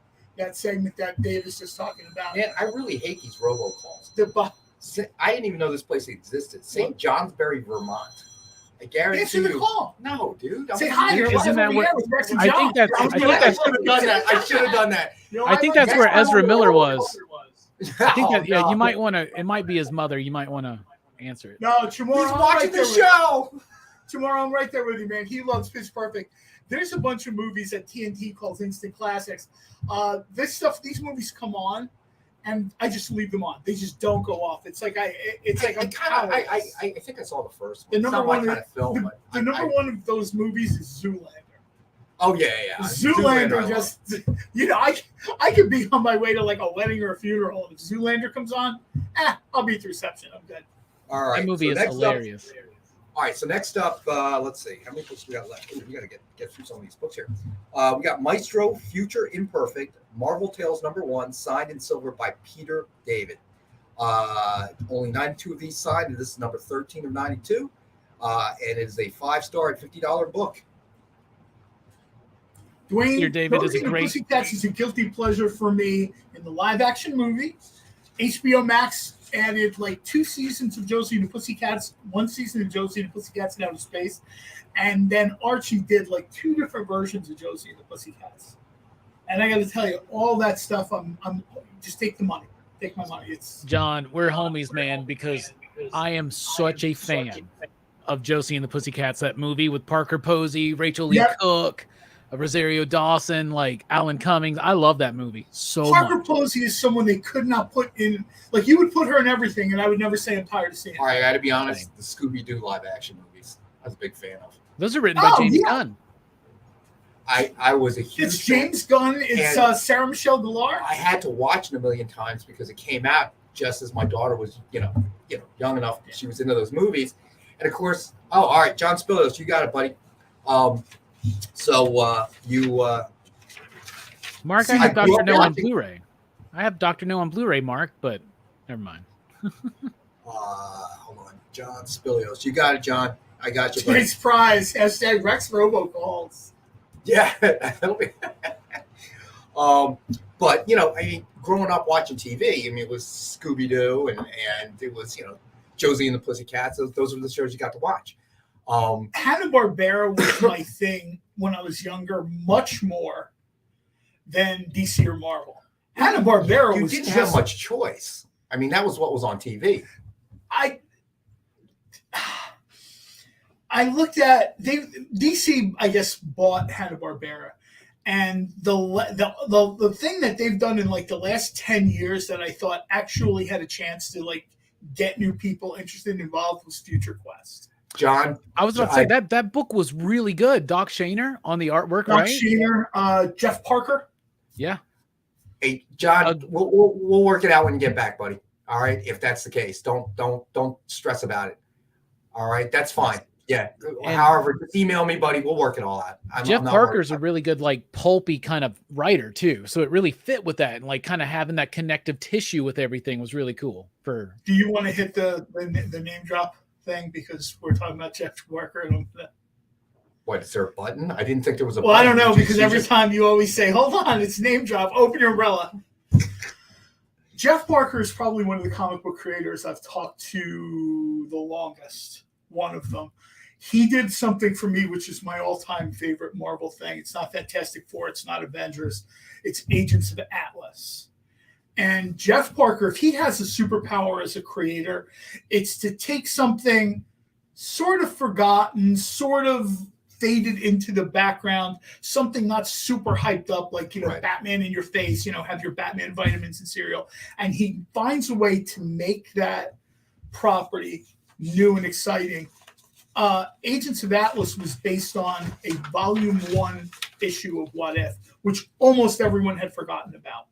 segment that Dave is just talking about. Man, I really hate these robocalls. I didn't even know this place existed. St. Johnsbury, Vermont. I guarantee Answer the call. No, dude. Say hi. Isn't that what? I think that's. I should have done that. I should have done that. I think that's where Ezra Miller was. I think that. Yeah, you might want to. It might be his mother. You might want to answer it. No, tomorrow. He's watching the show. Tomorrow, I'm right there with you, man. He loves Pitch Perfect. There's a bunch of movies that TNT calls instant classics. These movies come on, and I just leave them on. They just don't go off. It's like I think I saw the first one. The number one kind of film, but the number one of those movies is Zoolander. Oh yeah. Zoolander just, I could be on my way to like a wedding or a funeral, and if Zoolander comes on, I'll be at the reception. I'm good. All right, that movie is hilarious. All right, so next up, let's see how many books we got left. Ooh, we got to get through some of these books here. We got Maestro, Future Imperfect, Marvel Tales #1, signed in silver by Peter David. Only 92 of these signed, and this is number 13 of 92. And it is a 5-star at $50 book. Dwayne, Peter David is a great. Pussycats is a guilty pleasure for me in the live-action movie. HBO Max added like 2 seasons of Josie and the Pussycats, 1 season of Josie and the Pussycats in Outer Space, and then Archie did like 2 different versions of Josie and the Pussycats. And I got to tell you, all that stuff, I'm just take the money, take my money. It's John, we're homies, man, because I am such a fan of Josie and the Pussycats. That movie with Parker Posey, Rachel Lee Cook, Rosario Dawson, like Alan Cummings. I love that movie so much. Parker Posey is someone they could not put in. Like, you would put her in everything, and I would never say I'm tired of seeing it. All right, I got to be honest. The Scooby-Doo live-action movies, I was a big fan of. Those are written by James Gunn. I was a huge. It's James Gunn. It's Sarah Michelle Gellar. I had to watch it a million times because it came out just as my daughter was, young enough. She was into those movies, and of course, all right, John Spillos, you got it, buddy. Mark, I have Dr. No on Blu-ray. I have Dr. No on Blu-ray, Mark, but never mind. Hold on. John Spilios. You got it, John. I got you, buddy. Today's prize, hashtag Rex robocalls. Yeah. But, growing up watching TV, it was Scooby-Doo and it was, Josie and the Pussycats. Those were the shows you got to watch. Hanna-Barbera was my thing when I was younger, much more than DC or Marvel. Hanna-Barbera was didn't have much choice. That was what was on TV. I looked at DC, I guess, bought Hanna-Barbera, and the thing that they've done in like the last 10 years that I thought actually had a chance to like get new people interested and involved was Future Quest. John, I was about to say that book was really good. Doc Shaner on the artwork, Doc right? Shaner, Jeff Parker. Yeah. Hey, John, we'll work it out when you get back, buddy. All right, if that's the case, don't stress about it. All right, that's fine. Yeah. However, just email me, buddy. We'll work it all out. Jeff Parker's a really good, like, pulpy kind of writer too, so it really fit with that, and like kind of having that connective tissue with everything was really cool. Do you want to hit the name drop thing because we're talking about Jeff Parker and what, is there a button? I didn't think there was a button. Well, I don't know, because every time you always say, hold on, it's name drop, open your umbrella. Jeff Parker is probably one of the comic book creators I've talked to the longest, one of them. He did something for me, which is my all-time favorite Marvel thing. It's not Fantastic Four, it's not Avengers, it's Agents of Atlas. And Jeff Parker, if he has a superpower as a creator, it's to take something sort of forgotten, sort of faded into the background, something not super hyped up, like, right. Batman in your face, have your Batman vitamins and cereal. And he finds a way to make that property new and exciting. Agents of Atlas was based on a volume 1 issue of What If, which almost everyone had forgotten about.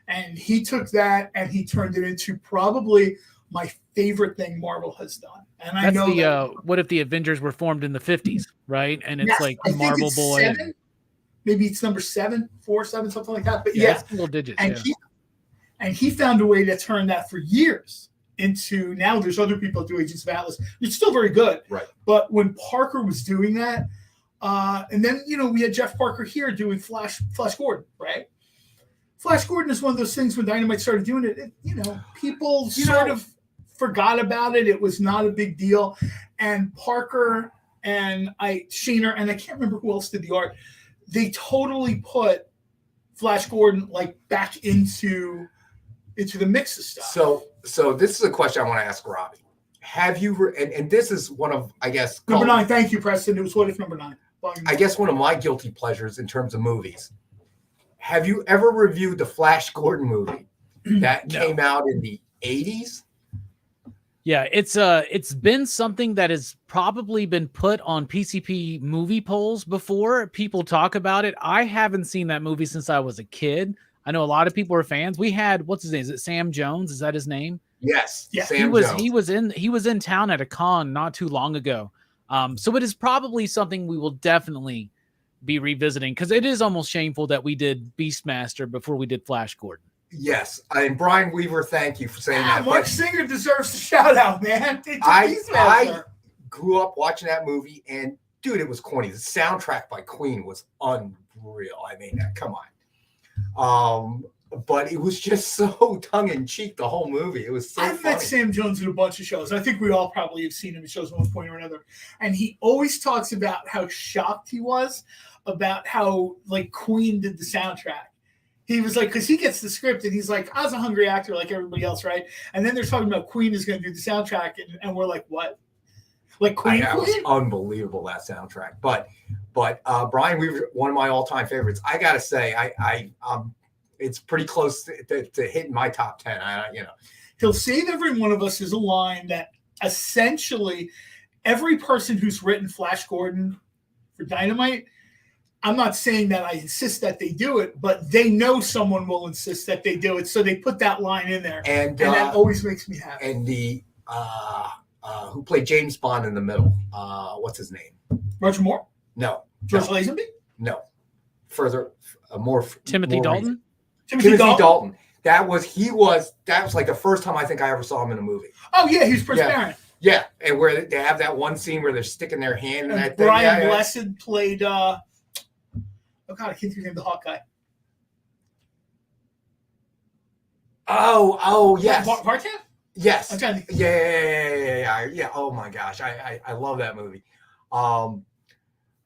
And he took that and he turned it into probably my favorite thing Marvel has done. And I know what if the Avengers were formed in the 50s, right? And it's like Marvel Boy. 7. Maybe it's number 7, 4, 7, something like that. But single digits. And he found a way to turn that for years into, now there's other people that do Agents of Atlas. It's still very good. Right. But when Parker was doing that, and then, we had Jeff Parker here doing Flash Gordon, right? Flash Gordon is one of those things when Dynamite started doing it, people sort of forgot about it. It was not a big deal. And Parker and Shaner, and I can't remember who else did the art, they totally put Flash Gordon like back into the mix of stuff. So this is a question I want to ask Robbie. Have you, and this is one of, I guess, number 9. Thank you, Preston. It was What If number 9. I guess one of my guilty pleasures in terms of movies. Have you ever reviewed the Flash Gordon movie? that came out in the 80s. Yeah, it's been something that has probably been put on PCP movie polls before. People talk about it. I haven't seen that movie since I was a kid. I know a lot of people are fans. We had, what's his name? Is it Sam Jones? Is that his name? Yes. Yeah. Sam Jones. He was in town at a con not too long ago. So it is probably something we will definitely be revisiting, because it is almost shameful that we did Beastmaster before we did Flash Gordon. Yes, and Brian Weaver, thank you for saying that. Mark Singer deserves a shout out, man. I grew up watching that movie, and dude, it was corny. The soundtrack by Queen was unreal. I mean, come on. But it was just so tongue in cheek, the whole movie. It was so I've met Sam Jones in a bunch of shows. I think we all probably have seen him in shows at one point or another. And he always talks about how shocked he was about how like Queen did the soundtrack. He was like, because he gets the script and he's like, I was a hungry actor like everybody else, right? And then they're talking about Queen is going to do the soundtrack, and we're like, what? Like Queen? That was unbelievable, that soundtrack. But Brian Weaver, one of my all-time favorites. I gotta say, it's pretty close to hitting my top 10. He'll Save Every One of Us is a line that essentially every person who's written Flash Gordon for Dynamite, I'm not saying that I insist that they do it, but they know someone will insist that they do it, so they put that line in there, and that always makes me happy. And the who played James Bond in the middle? What's his name? Roger Moore? No. George Lazenby? No. Further, more. Timothy Dalton? Timothy Dalton. That was like the first time I think I ever saw him in a movie. Oh yeah, he was Prince Baron. Yeah, and where they have that one scene where they're sticking their hand in that thing. Brian Blessed played. Oh God, I can't think of the Hawkeye. Oh yes. Vartan? Yes. Yeah. Oh my gosh, I love that movie.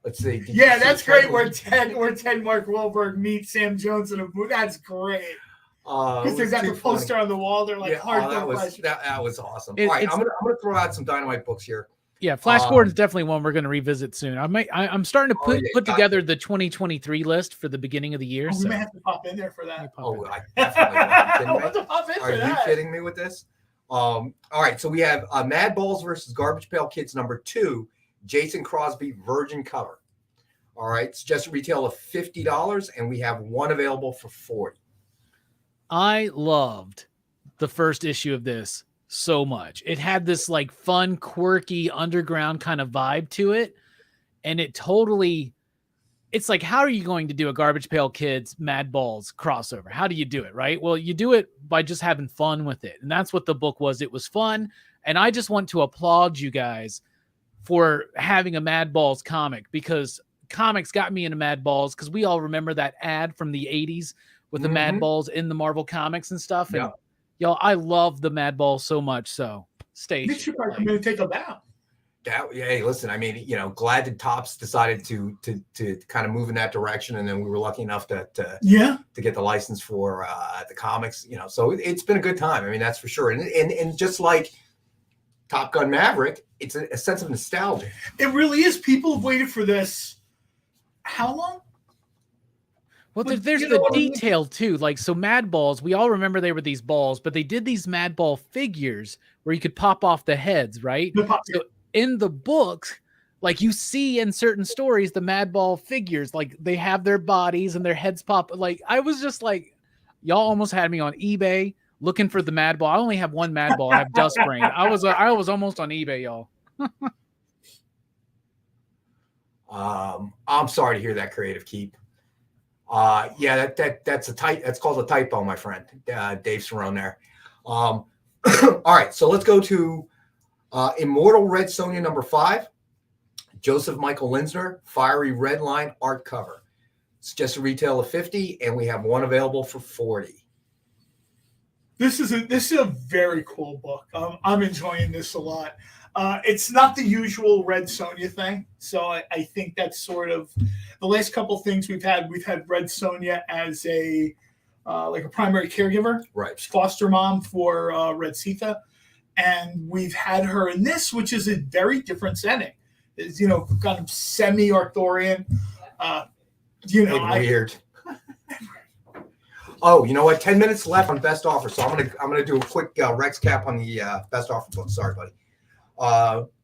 Let's see. Yeah, that's great. Where Ted Mark Wahlberg meets Sam Jones in a movie. That's great. Because there's that poster on the wall. They're like hardcore. That was awesome. All right, I'm gonna throw out some Dynamite books here. Yeah, Flash Gordon is definitely one we're going to revisit soon. I'm starting to put together the 2023 list for the beginning of the year. We may have to pop in there for that. I definitely will. Are you kidding me with this? All right, so we have Mad Balls versus Garbage Pail Kids #2, Jason Crosby Virgin cover. All right, it's just a retail of $50, and we have one available for $40. I loved the first issue of this so much. It had this like fun, quirky, underground kind of vibe to it. And it's like, how are you going to do a Garbage Pail Kids Mad Balls crossover? How do you do it, right? Well, you do it by just having fun with it. And that's what the book was. It was fun. And I just want to applaud you guys for having a Mad Balls comic, because comics got me into Mad Balls, because we all remember that ad from the 80s with the Mad Balls in the Marvel comics and stuff. And y'all, I love the Mad Balls so much. So stay. Make sure I'm going to take a bow. Hey, listen, I mean, glad that Topps decided to kind of move in that direction, and then we were lucky enough to get the license for the comics. So it's been a good time. I mean, that's for sure. And just like Top Gun Maverick, it's a sense of nostalgia. It really is. People have waited for this. How long? Well, there's the detail too. Like, so Mad Balls, we all remember they were these balls, but they did these Mad Ball figures where you could pop off the heads, right? So in the book, like you see in certain stories, the Mad Ball figures, like they have their bodies and their heads pop. Like, I was just like, y'all almost had me on eBay looking for the Mad Ball. I only have one Mad Ball. I have Dust Brain. I was almost on eBay, y'all. I'm sorry to hear that, Creative Keep. That's called a typo, my friend. Dave Cerrone there. All right, so let's go to Immortal Red Sonja #5, Joseph Michael Linsner, Fiery Red Line art cover. It's just a retail of $50, and we have one available for $40. This is a very cool book. I'm enjoying this a lot. It's not the usual Red Sonja thing, so I think that's sort of the last couple things we've had. We've had Red Sonja as a primary caregiver, right? Foster mom for Red Sita, and we've had her in this, which is a very different setting. It's kind of semi-Arthurian. Weird. Oh, you know what? 10 minutes left on best offer. So I'm gonna do a quick Rex cap on the best offer book. Sorry, buddy.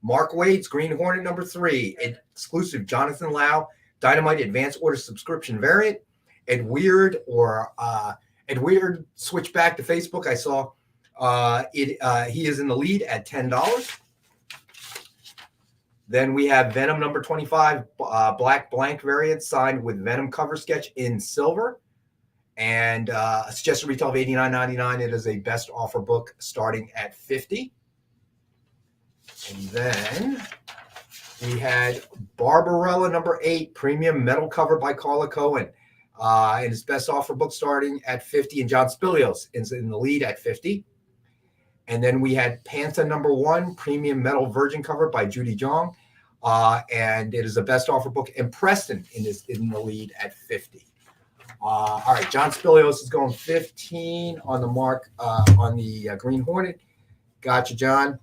Mark Wade's Green Hornet #3, exclusive Jonathan Lau Dynamite Advance Order subscription variant. Ed Weird switch back to Facebook. I saw he is in the lead at $10. Then we have Venom #25, black blank variant signed with Venom cover sketch in silver. And a suggested retail of $89.99. It is a best offer book starting at $50. And then we had Barbarella #8, premium metal cover by Carla Cohen. And his best offer book starting at $50. And John Spilios is in the lead at $50. And then we had Panther #1, premium metal virgin cover by Judy Jong. And it is a best offer book. And Preston is in the lead at $50. All right, John Spilios is going 15 on the mark on the Green Hornet. Gotcha, John.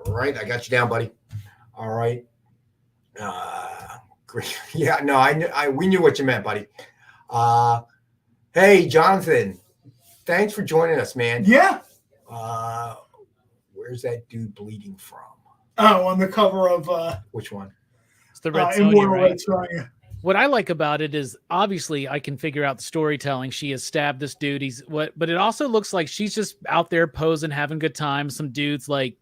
All right, I got you down, buddy. All right. Yeah, no, we knew what you meant, buddy. Hey, Jonathan, thanks for joining us, man. Yeah. Where's that dude bleeding from? Oh, on the cover of which one? It's the Red Sonja, right? Red Sonja. What I like about it is obviously I can figure out the storytelling. She has stabbed this dude. But it also looks like she's just out there posing, having a good time. Some dude's like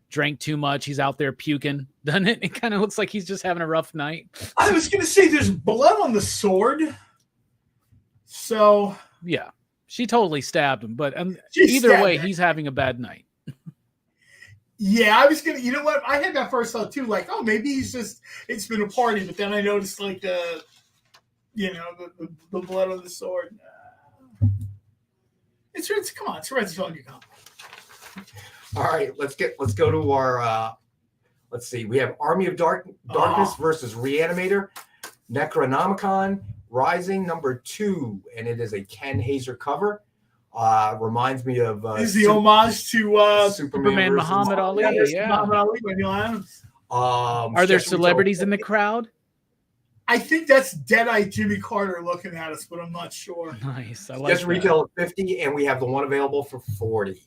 drank too much. He's out there puking, doesn't it? It kind of looks like he's just having a rough night. I was going to say there's blood on the sword. So. Yeah, she totally stabbed him. But either way, he's having a bad night. Yeah, I was going to, you know what? I had that first thought too, like, oh, maybe it's been a party. But then I noticed like the blood on the sword. It's Red Sonja. All right, let's go to our let's see. We have Army of Darkness versus Reanimator, Necronomicon Rising #2, and it is a Ken Hazer cover. Reminds me of is the homage to Superman Muhammad Ali. Yeah. Muhammad Ali by Neil Adams. Are there celebrities in the crowd? I think that's Deadeye Jimmy Carter looking at us, but I'm not sure. Nice. I like just retail at $50, and we have the one available for $40.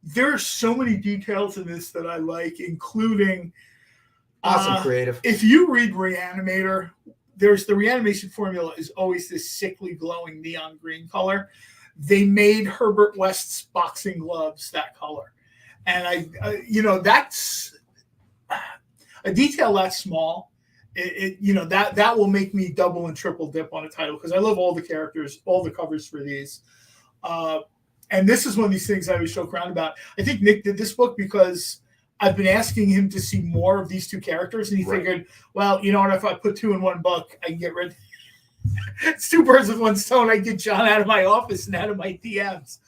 There are so many details in this that I like, including awesome creative. If you read Reanimator, there's the reanimation formula is always this sickly glowing neon green color. They made Herbert West's boxing gloves that color. And that's a detail that small. That will make me double and triple dip on a title because I love all the characters, all the covers for these. And this is one of these things I always joke around about. I think Nick did this book because I've been asking him to see more of these two characters, and he figured, well, you know what? If I put two in one book, I can get rid. It's two birds with one stone. I get John out of my office and out of my DMs.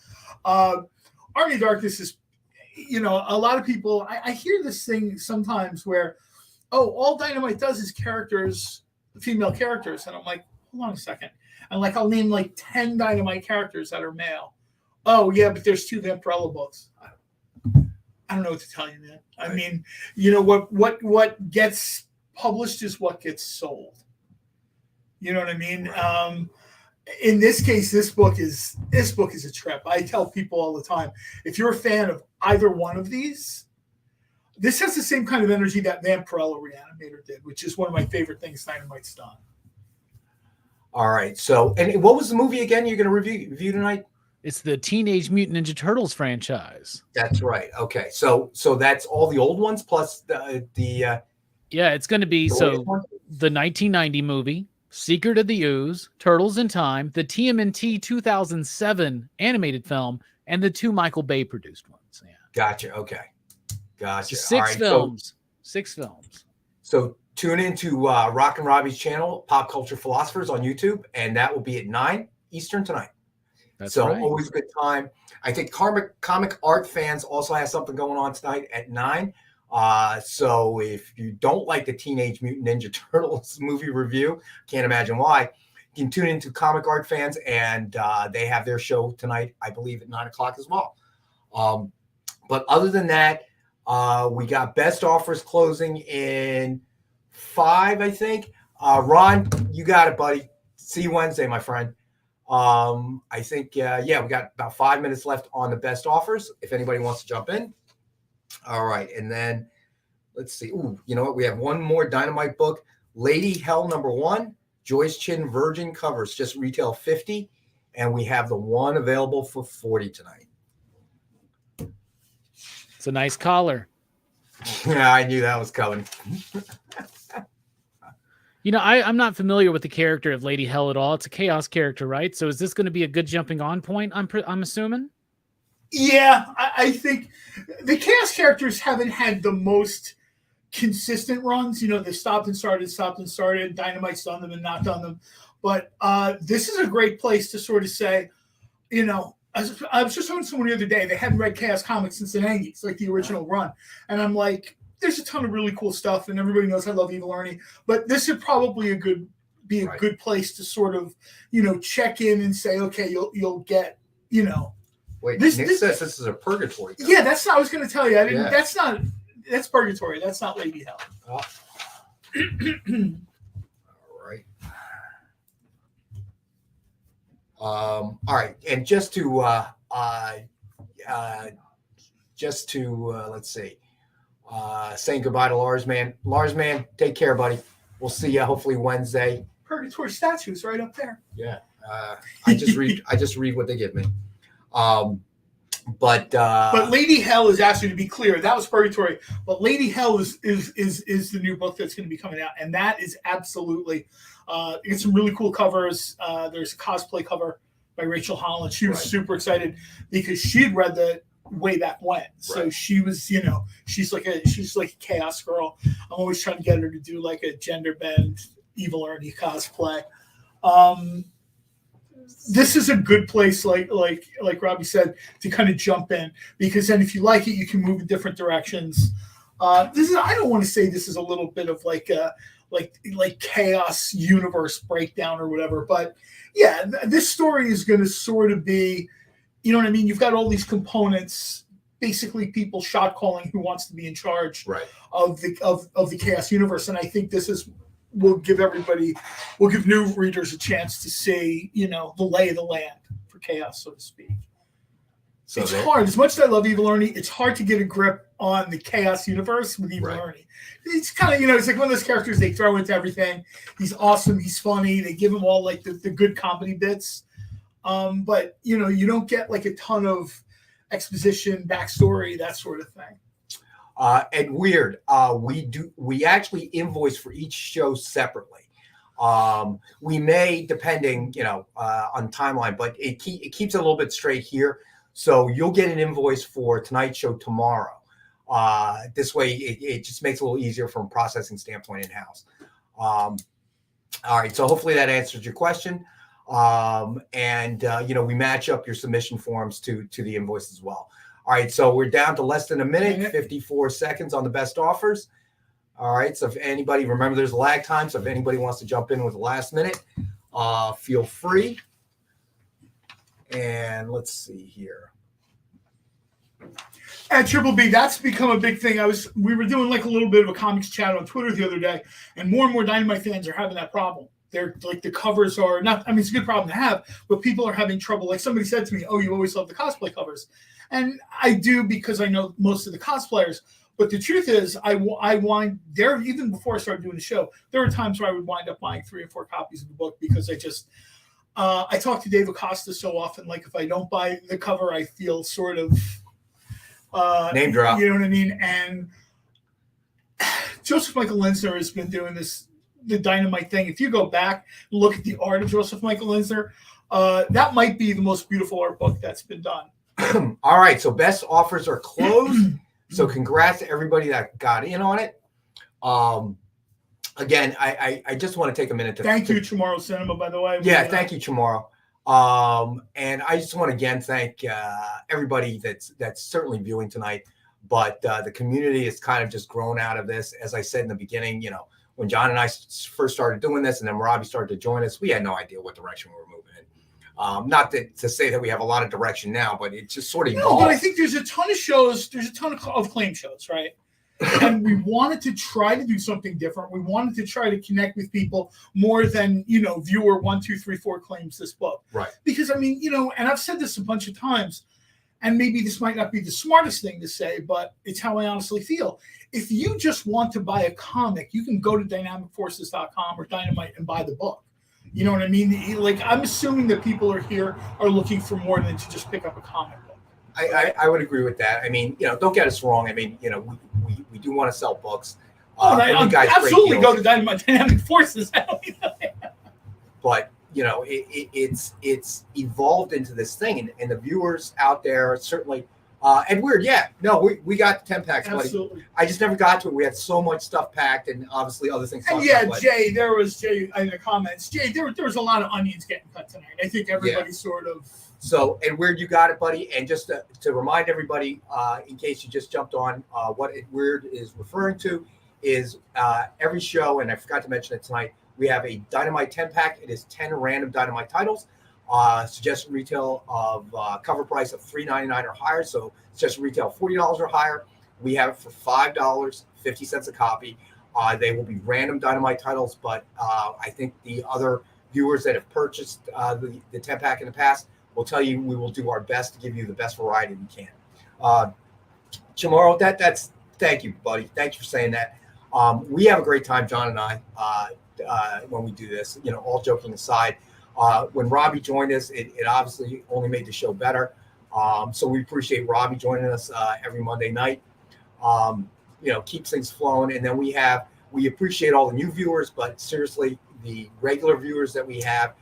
Army of Darkness is, a lot of people. I hear this thing sometimes where, all Dynamite does is characters, female characters, and I'm like, hold on a second. And like, I'll name like 10 Dynamite characters that are male. Oh yeah, but there's 2 Vampirella books. I don't know what to tell you, man. I mean, what gets published is what gets sold. You know what I mean? In this case, this book is a trip. I tell people all the time, if you're a fan of either one of these, this has the same kind of energy that Vampirella Reanimator did, which is one of my favorite things Dynamite's done. All right. So, and what was the movie again you're going to review tonight? It's the Teenage Mutant Ninja Turtles franchise. That's right. Okay. So that's all the old ones plus the yeah, it's going to be the 1990 movie, Secret of the Ooze, Turtles in Time, the TMNT 2007 animated film, and the 2 Michael Bay produced ones. Yeah. Gotcha. Okay. Gotcha. 6 films. 6 films. So tune into Rockin Robbie's channel, Pop Culture Philosophers on YouTube, and that will be at 9 Eastern tonight. That's so right. Always a good time. I think comic art fans also have something going on tonight at 9. So if you don't like the Teenage Mutant Ninja Turtles movie review, can't imagine why, you can tune into Comic Art Fans, and they have their show tonight, I believe, at 9 o'clock as well. But other than that, we got best offers closing in 5, I think. Ron, you got it, buddy. See you Wednesday, my friend. I think, we got about 5 minutes left on the best offers if anybody wants to jump in. All right. And then let's see. Ooh, you know what? We have one more Dynamite book. Lady Hell #1. Joyce Chin Virgin covers. Just retail $50. And we have the one available for $40 tonight. It's a nice collar. Yeah, I knew that was coming. You know, I'm not familiar with the character of Lady Hell at all. It's a chaos character, right? So is this going to be a good jumping on point, I'm assuming? Yeah, I think the chaos characters haven't had the most consistent runs. You know, they stopped and started. Dynamite's done them and not done them. But this is a great place to sort of say, you know, I was just talking to someone the other day. They hadn't read Chaos Comics since the 90s, like the original run. And I'm like, there's a ton of really cool stuff, and everybody knows I love Evil Ernie. But this would probably be a good place to sort of, you know, check in and say, okay, you'll get, you know. Wait, Nick says this is a purgatory. Yeah, that's not, I was going to tell you. That's purgatory. That's not Lady Hell. Oh. All right, and just to let's see, saying goodbye to Lars Man. Lars Man, take care, buddy. We'll see you hopefully Wednesday. Purgatory statues right up there. Yeah, I just read what they give me. But Lady Hell is actually, to be clear, that was Purgatory. But Lady Hell is the new book that's going to be coming out, and that is absolutely. It's some really cool covers. There's a cosplay cover by Rachel Holland. She was super excited because she had read that way back when. So she was, you know, she's like a chaos girl. I'm always trying to get her to do like a gender bend Evil Ernie cosplay. This is a good place, like Robbie said, to kind of jump in, because then if you like it, you can move in different directions. I don't want to say this is a little bit of like chaos universe breakdown or whatever, but yeah, this story is going to sort of be, you know what I mean? You've got all these components, basically people shot calling who wants to be in charge of the chaos universe, and I think this will give new readers a chance to see, you know, the lay of the land for chaos, so to speak. So it's hard. As much as I love Evil Ernie, it's hard to get a grip on the chaos universe with Evil Ernie. It's kind of, you know, it's like one of those characters they throw into everything. He's awesome. He's funny. They give him all like the good comedy bits. But, you know, you don't get like a ton of exposition, backstory, that sort of thing. And weird, we actually invoice for each show separately. We may, depending, you know, on timeline, but it keeps it a little bit straight here. So you'll get an invoice for tonight's show tomorrow. This way, it just makes it a little easier from a processing standpoint in-house. All right, so hopefully that answers your question. You know, we match up your submission forms to the invoice as well. All right, so we're down to less than a minute, 54 seconds on the best offers. All right, so if anybody, remember there's a lag time, so if anybody wants to jump in with the last minute, feel free. And let's see here. At Triple B, that's become a big thing. We were doing like a little bit of a comics chat on Twitter the other day, and more Dynamite fans are having that problem. They're like, the covers are not, I mean, it's a good problem to have, but people are having trouble. Like somebody said to me, oh, you always love the cosplay covers. And I do, because I know most of the cosplayers. But the truth is, I wind there, even before I started doing the show, there were times where I would wind up buying 3 or 4 copies of the book, because I talk to Dave Acosta so often. Like, if I don't buy the cover, I feel sort of name drop. You know what I mean? And Joseph Michael Linsner has been doing the Dynamite thing. If you go back and look at the art of Joseph Michael Linsner, that might be the most beautiful art book that's been done. All right, so best offers are closed. So congrats to everybody that got in on it. Again, I just want to take a minute to thank you, Tomorrow Cinema, by the way. Yeah, thank you, Tomorrow. And I just want to again thank everybody that's certainly viewing tonight. But the community has kind of just grown out of this. As I said in the beginning, you know, when John and I first started doing this, and then Robbie started to join us, we had no idea what direction we were moving in. Not to say that we have a lot of direction now, but it just sort of evolved. But I think there's a ton of shows. There's a ton of claim shows, right? And we wanted to try to do something different. We wanted to try to connect with people more than, viewer 1, 2, 3, 4 claims this book. Right. Because, and I've said this a bunch of times, and maybe this might not be the smartest thing to say, but it's how I honestly feel. If you just want to buy a comic, you can go to dynamicforces.com or Dynamite and buy the book. You know what I mean? Like, I'm assuming that people are looking for more than to just pick up a comic book. I would agree with that. I mean, don't get us wrong. I mean, we do want to sell books. Absolutely go to Dynamic Forces. But it's evolved into this thing, and the viewers out there certainly. And weird, we got the 10-packs, buddy. I just never got to it. We had so much stuff packed, and obviously other things. And Jay, there was in the comments. Jay, there was a lot of onions getting cut tonight. I think everybody sort of. So, and Weird, you got it, buddy. And just to remind everybody, in case you just jumped on, what Weird is referring to is every show, and I forgot to mention it tonight, we have a Dynamite 10-pack. It is 10 random Dynamite titles. Suggested retail of cover price of $3.99 or higher. So suggested retail $40 or higher. We have it for $5, 50 cents a copy. They will be random Dynamite titles, but I think the other viewers that have purchased the 10-pack in the past will tell you we will do our best to give you the best variety we can. Chamorro, that's thank you, buddy. Thanks for saying that. We have a great time, John and I, when we do this. All joking aside. When Robbie joined us, it obviously only made the show better. So we appreciate Robbie joining us every Monday night. Keeps things flowing. And then we appreciate all the new viewers, but seriously, the regular viewers that we have,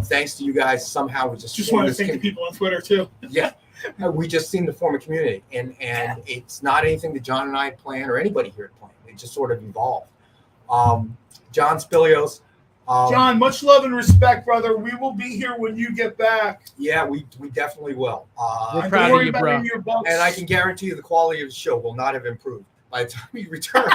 thanks to you guys, somehow we just want to thank the people on Twitter too. Yeah, we just seem to form a community, and it's not anything that John and I plan or anybody here at plan. It just sort of evolved. John Spilios. John, much love and respect, brother. We will be here when you get back. Yeah, we definitely will. We're proud of you, bro. And I can guarantee you the quality of the show will not have improved by the time you return.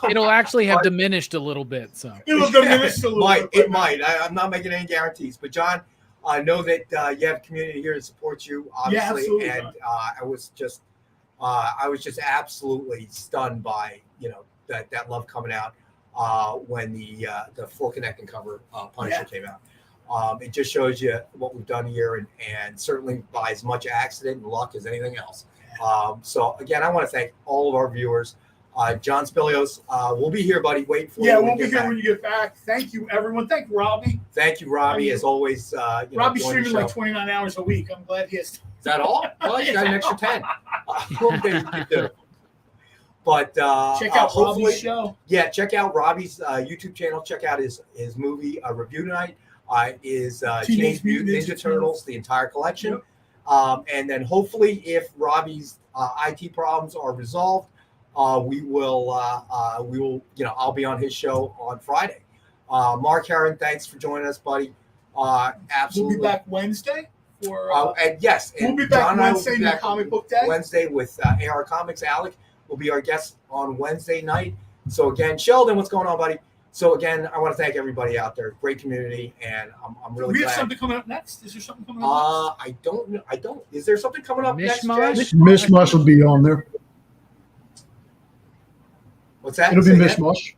It'll actually have diminished a little bit. So it'll diminish a little bit. It might. I'm not making any guarantees. But, John, I know that you have a community here to support you, obviously. Yeah, absolutely, and I was just absolutely stunned by, that love coming out. When the full connecting cover Punisher came out. It just shows you what we've done here, and certainly by as much accident and luck as anything else. So again, I want to thank all of our viewers. John Spilios, we'll be here, buddy. Wait for you. Yeah, we'll be here when you get back. Thank you, everyone. Thank Robbie. Thank you, Robbie, as always. Robbie's streaming like 29 hours a week. I'm glad he has. Is that all? Well, you got an extra 10. But check out Robbie's show. Yeah, check out Robbie's YouTube channel. Check out his movie review tonight. Is Teenage Mutant Ninja Turtles, the entire collection. And then hopefully, if Robbie's IT problems are resolved, we will. I'll be on his show on Friday. Mark Herron, thanks for joining us, buddy. Absolutely. We'll be back Wednesday. And yes, we'll be back Wednesday in the comic book day. Wednesday with AR Comics. Alec will be our guest on Wednesday night. So again, Sheldon, what's going on, buddy? So again, I want to thank everybody out there. Great community, and I'm really glad. We have something coming up next. Is there something coming up next? I don't know. I don't. Is there something coming up next? Mishmash will be on there. What's that? It'll be Mishmash.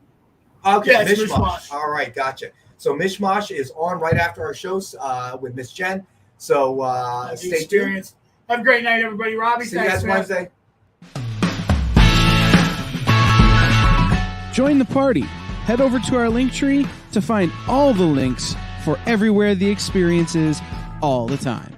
Okay, yeah, Mishmash. All right, gotcha. So Mishmash is on right after our shows with Miss Jen. So stay tuned. Have a great night, everybody. Robbie, see you guys Wednesday. Join the party. Head over to our link tree to find all the links for everywhere the experience is all the time.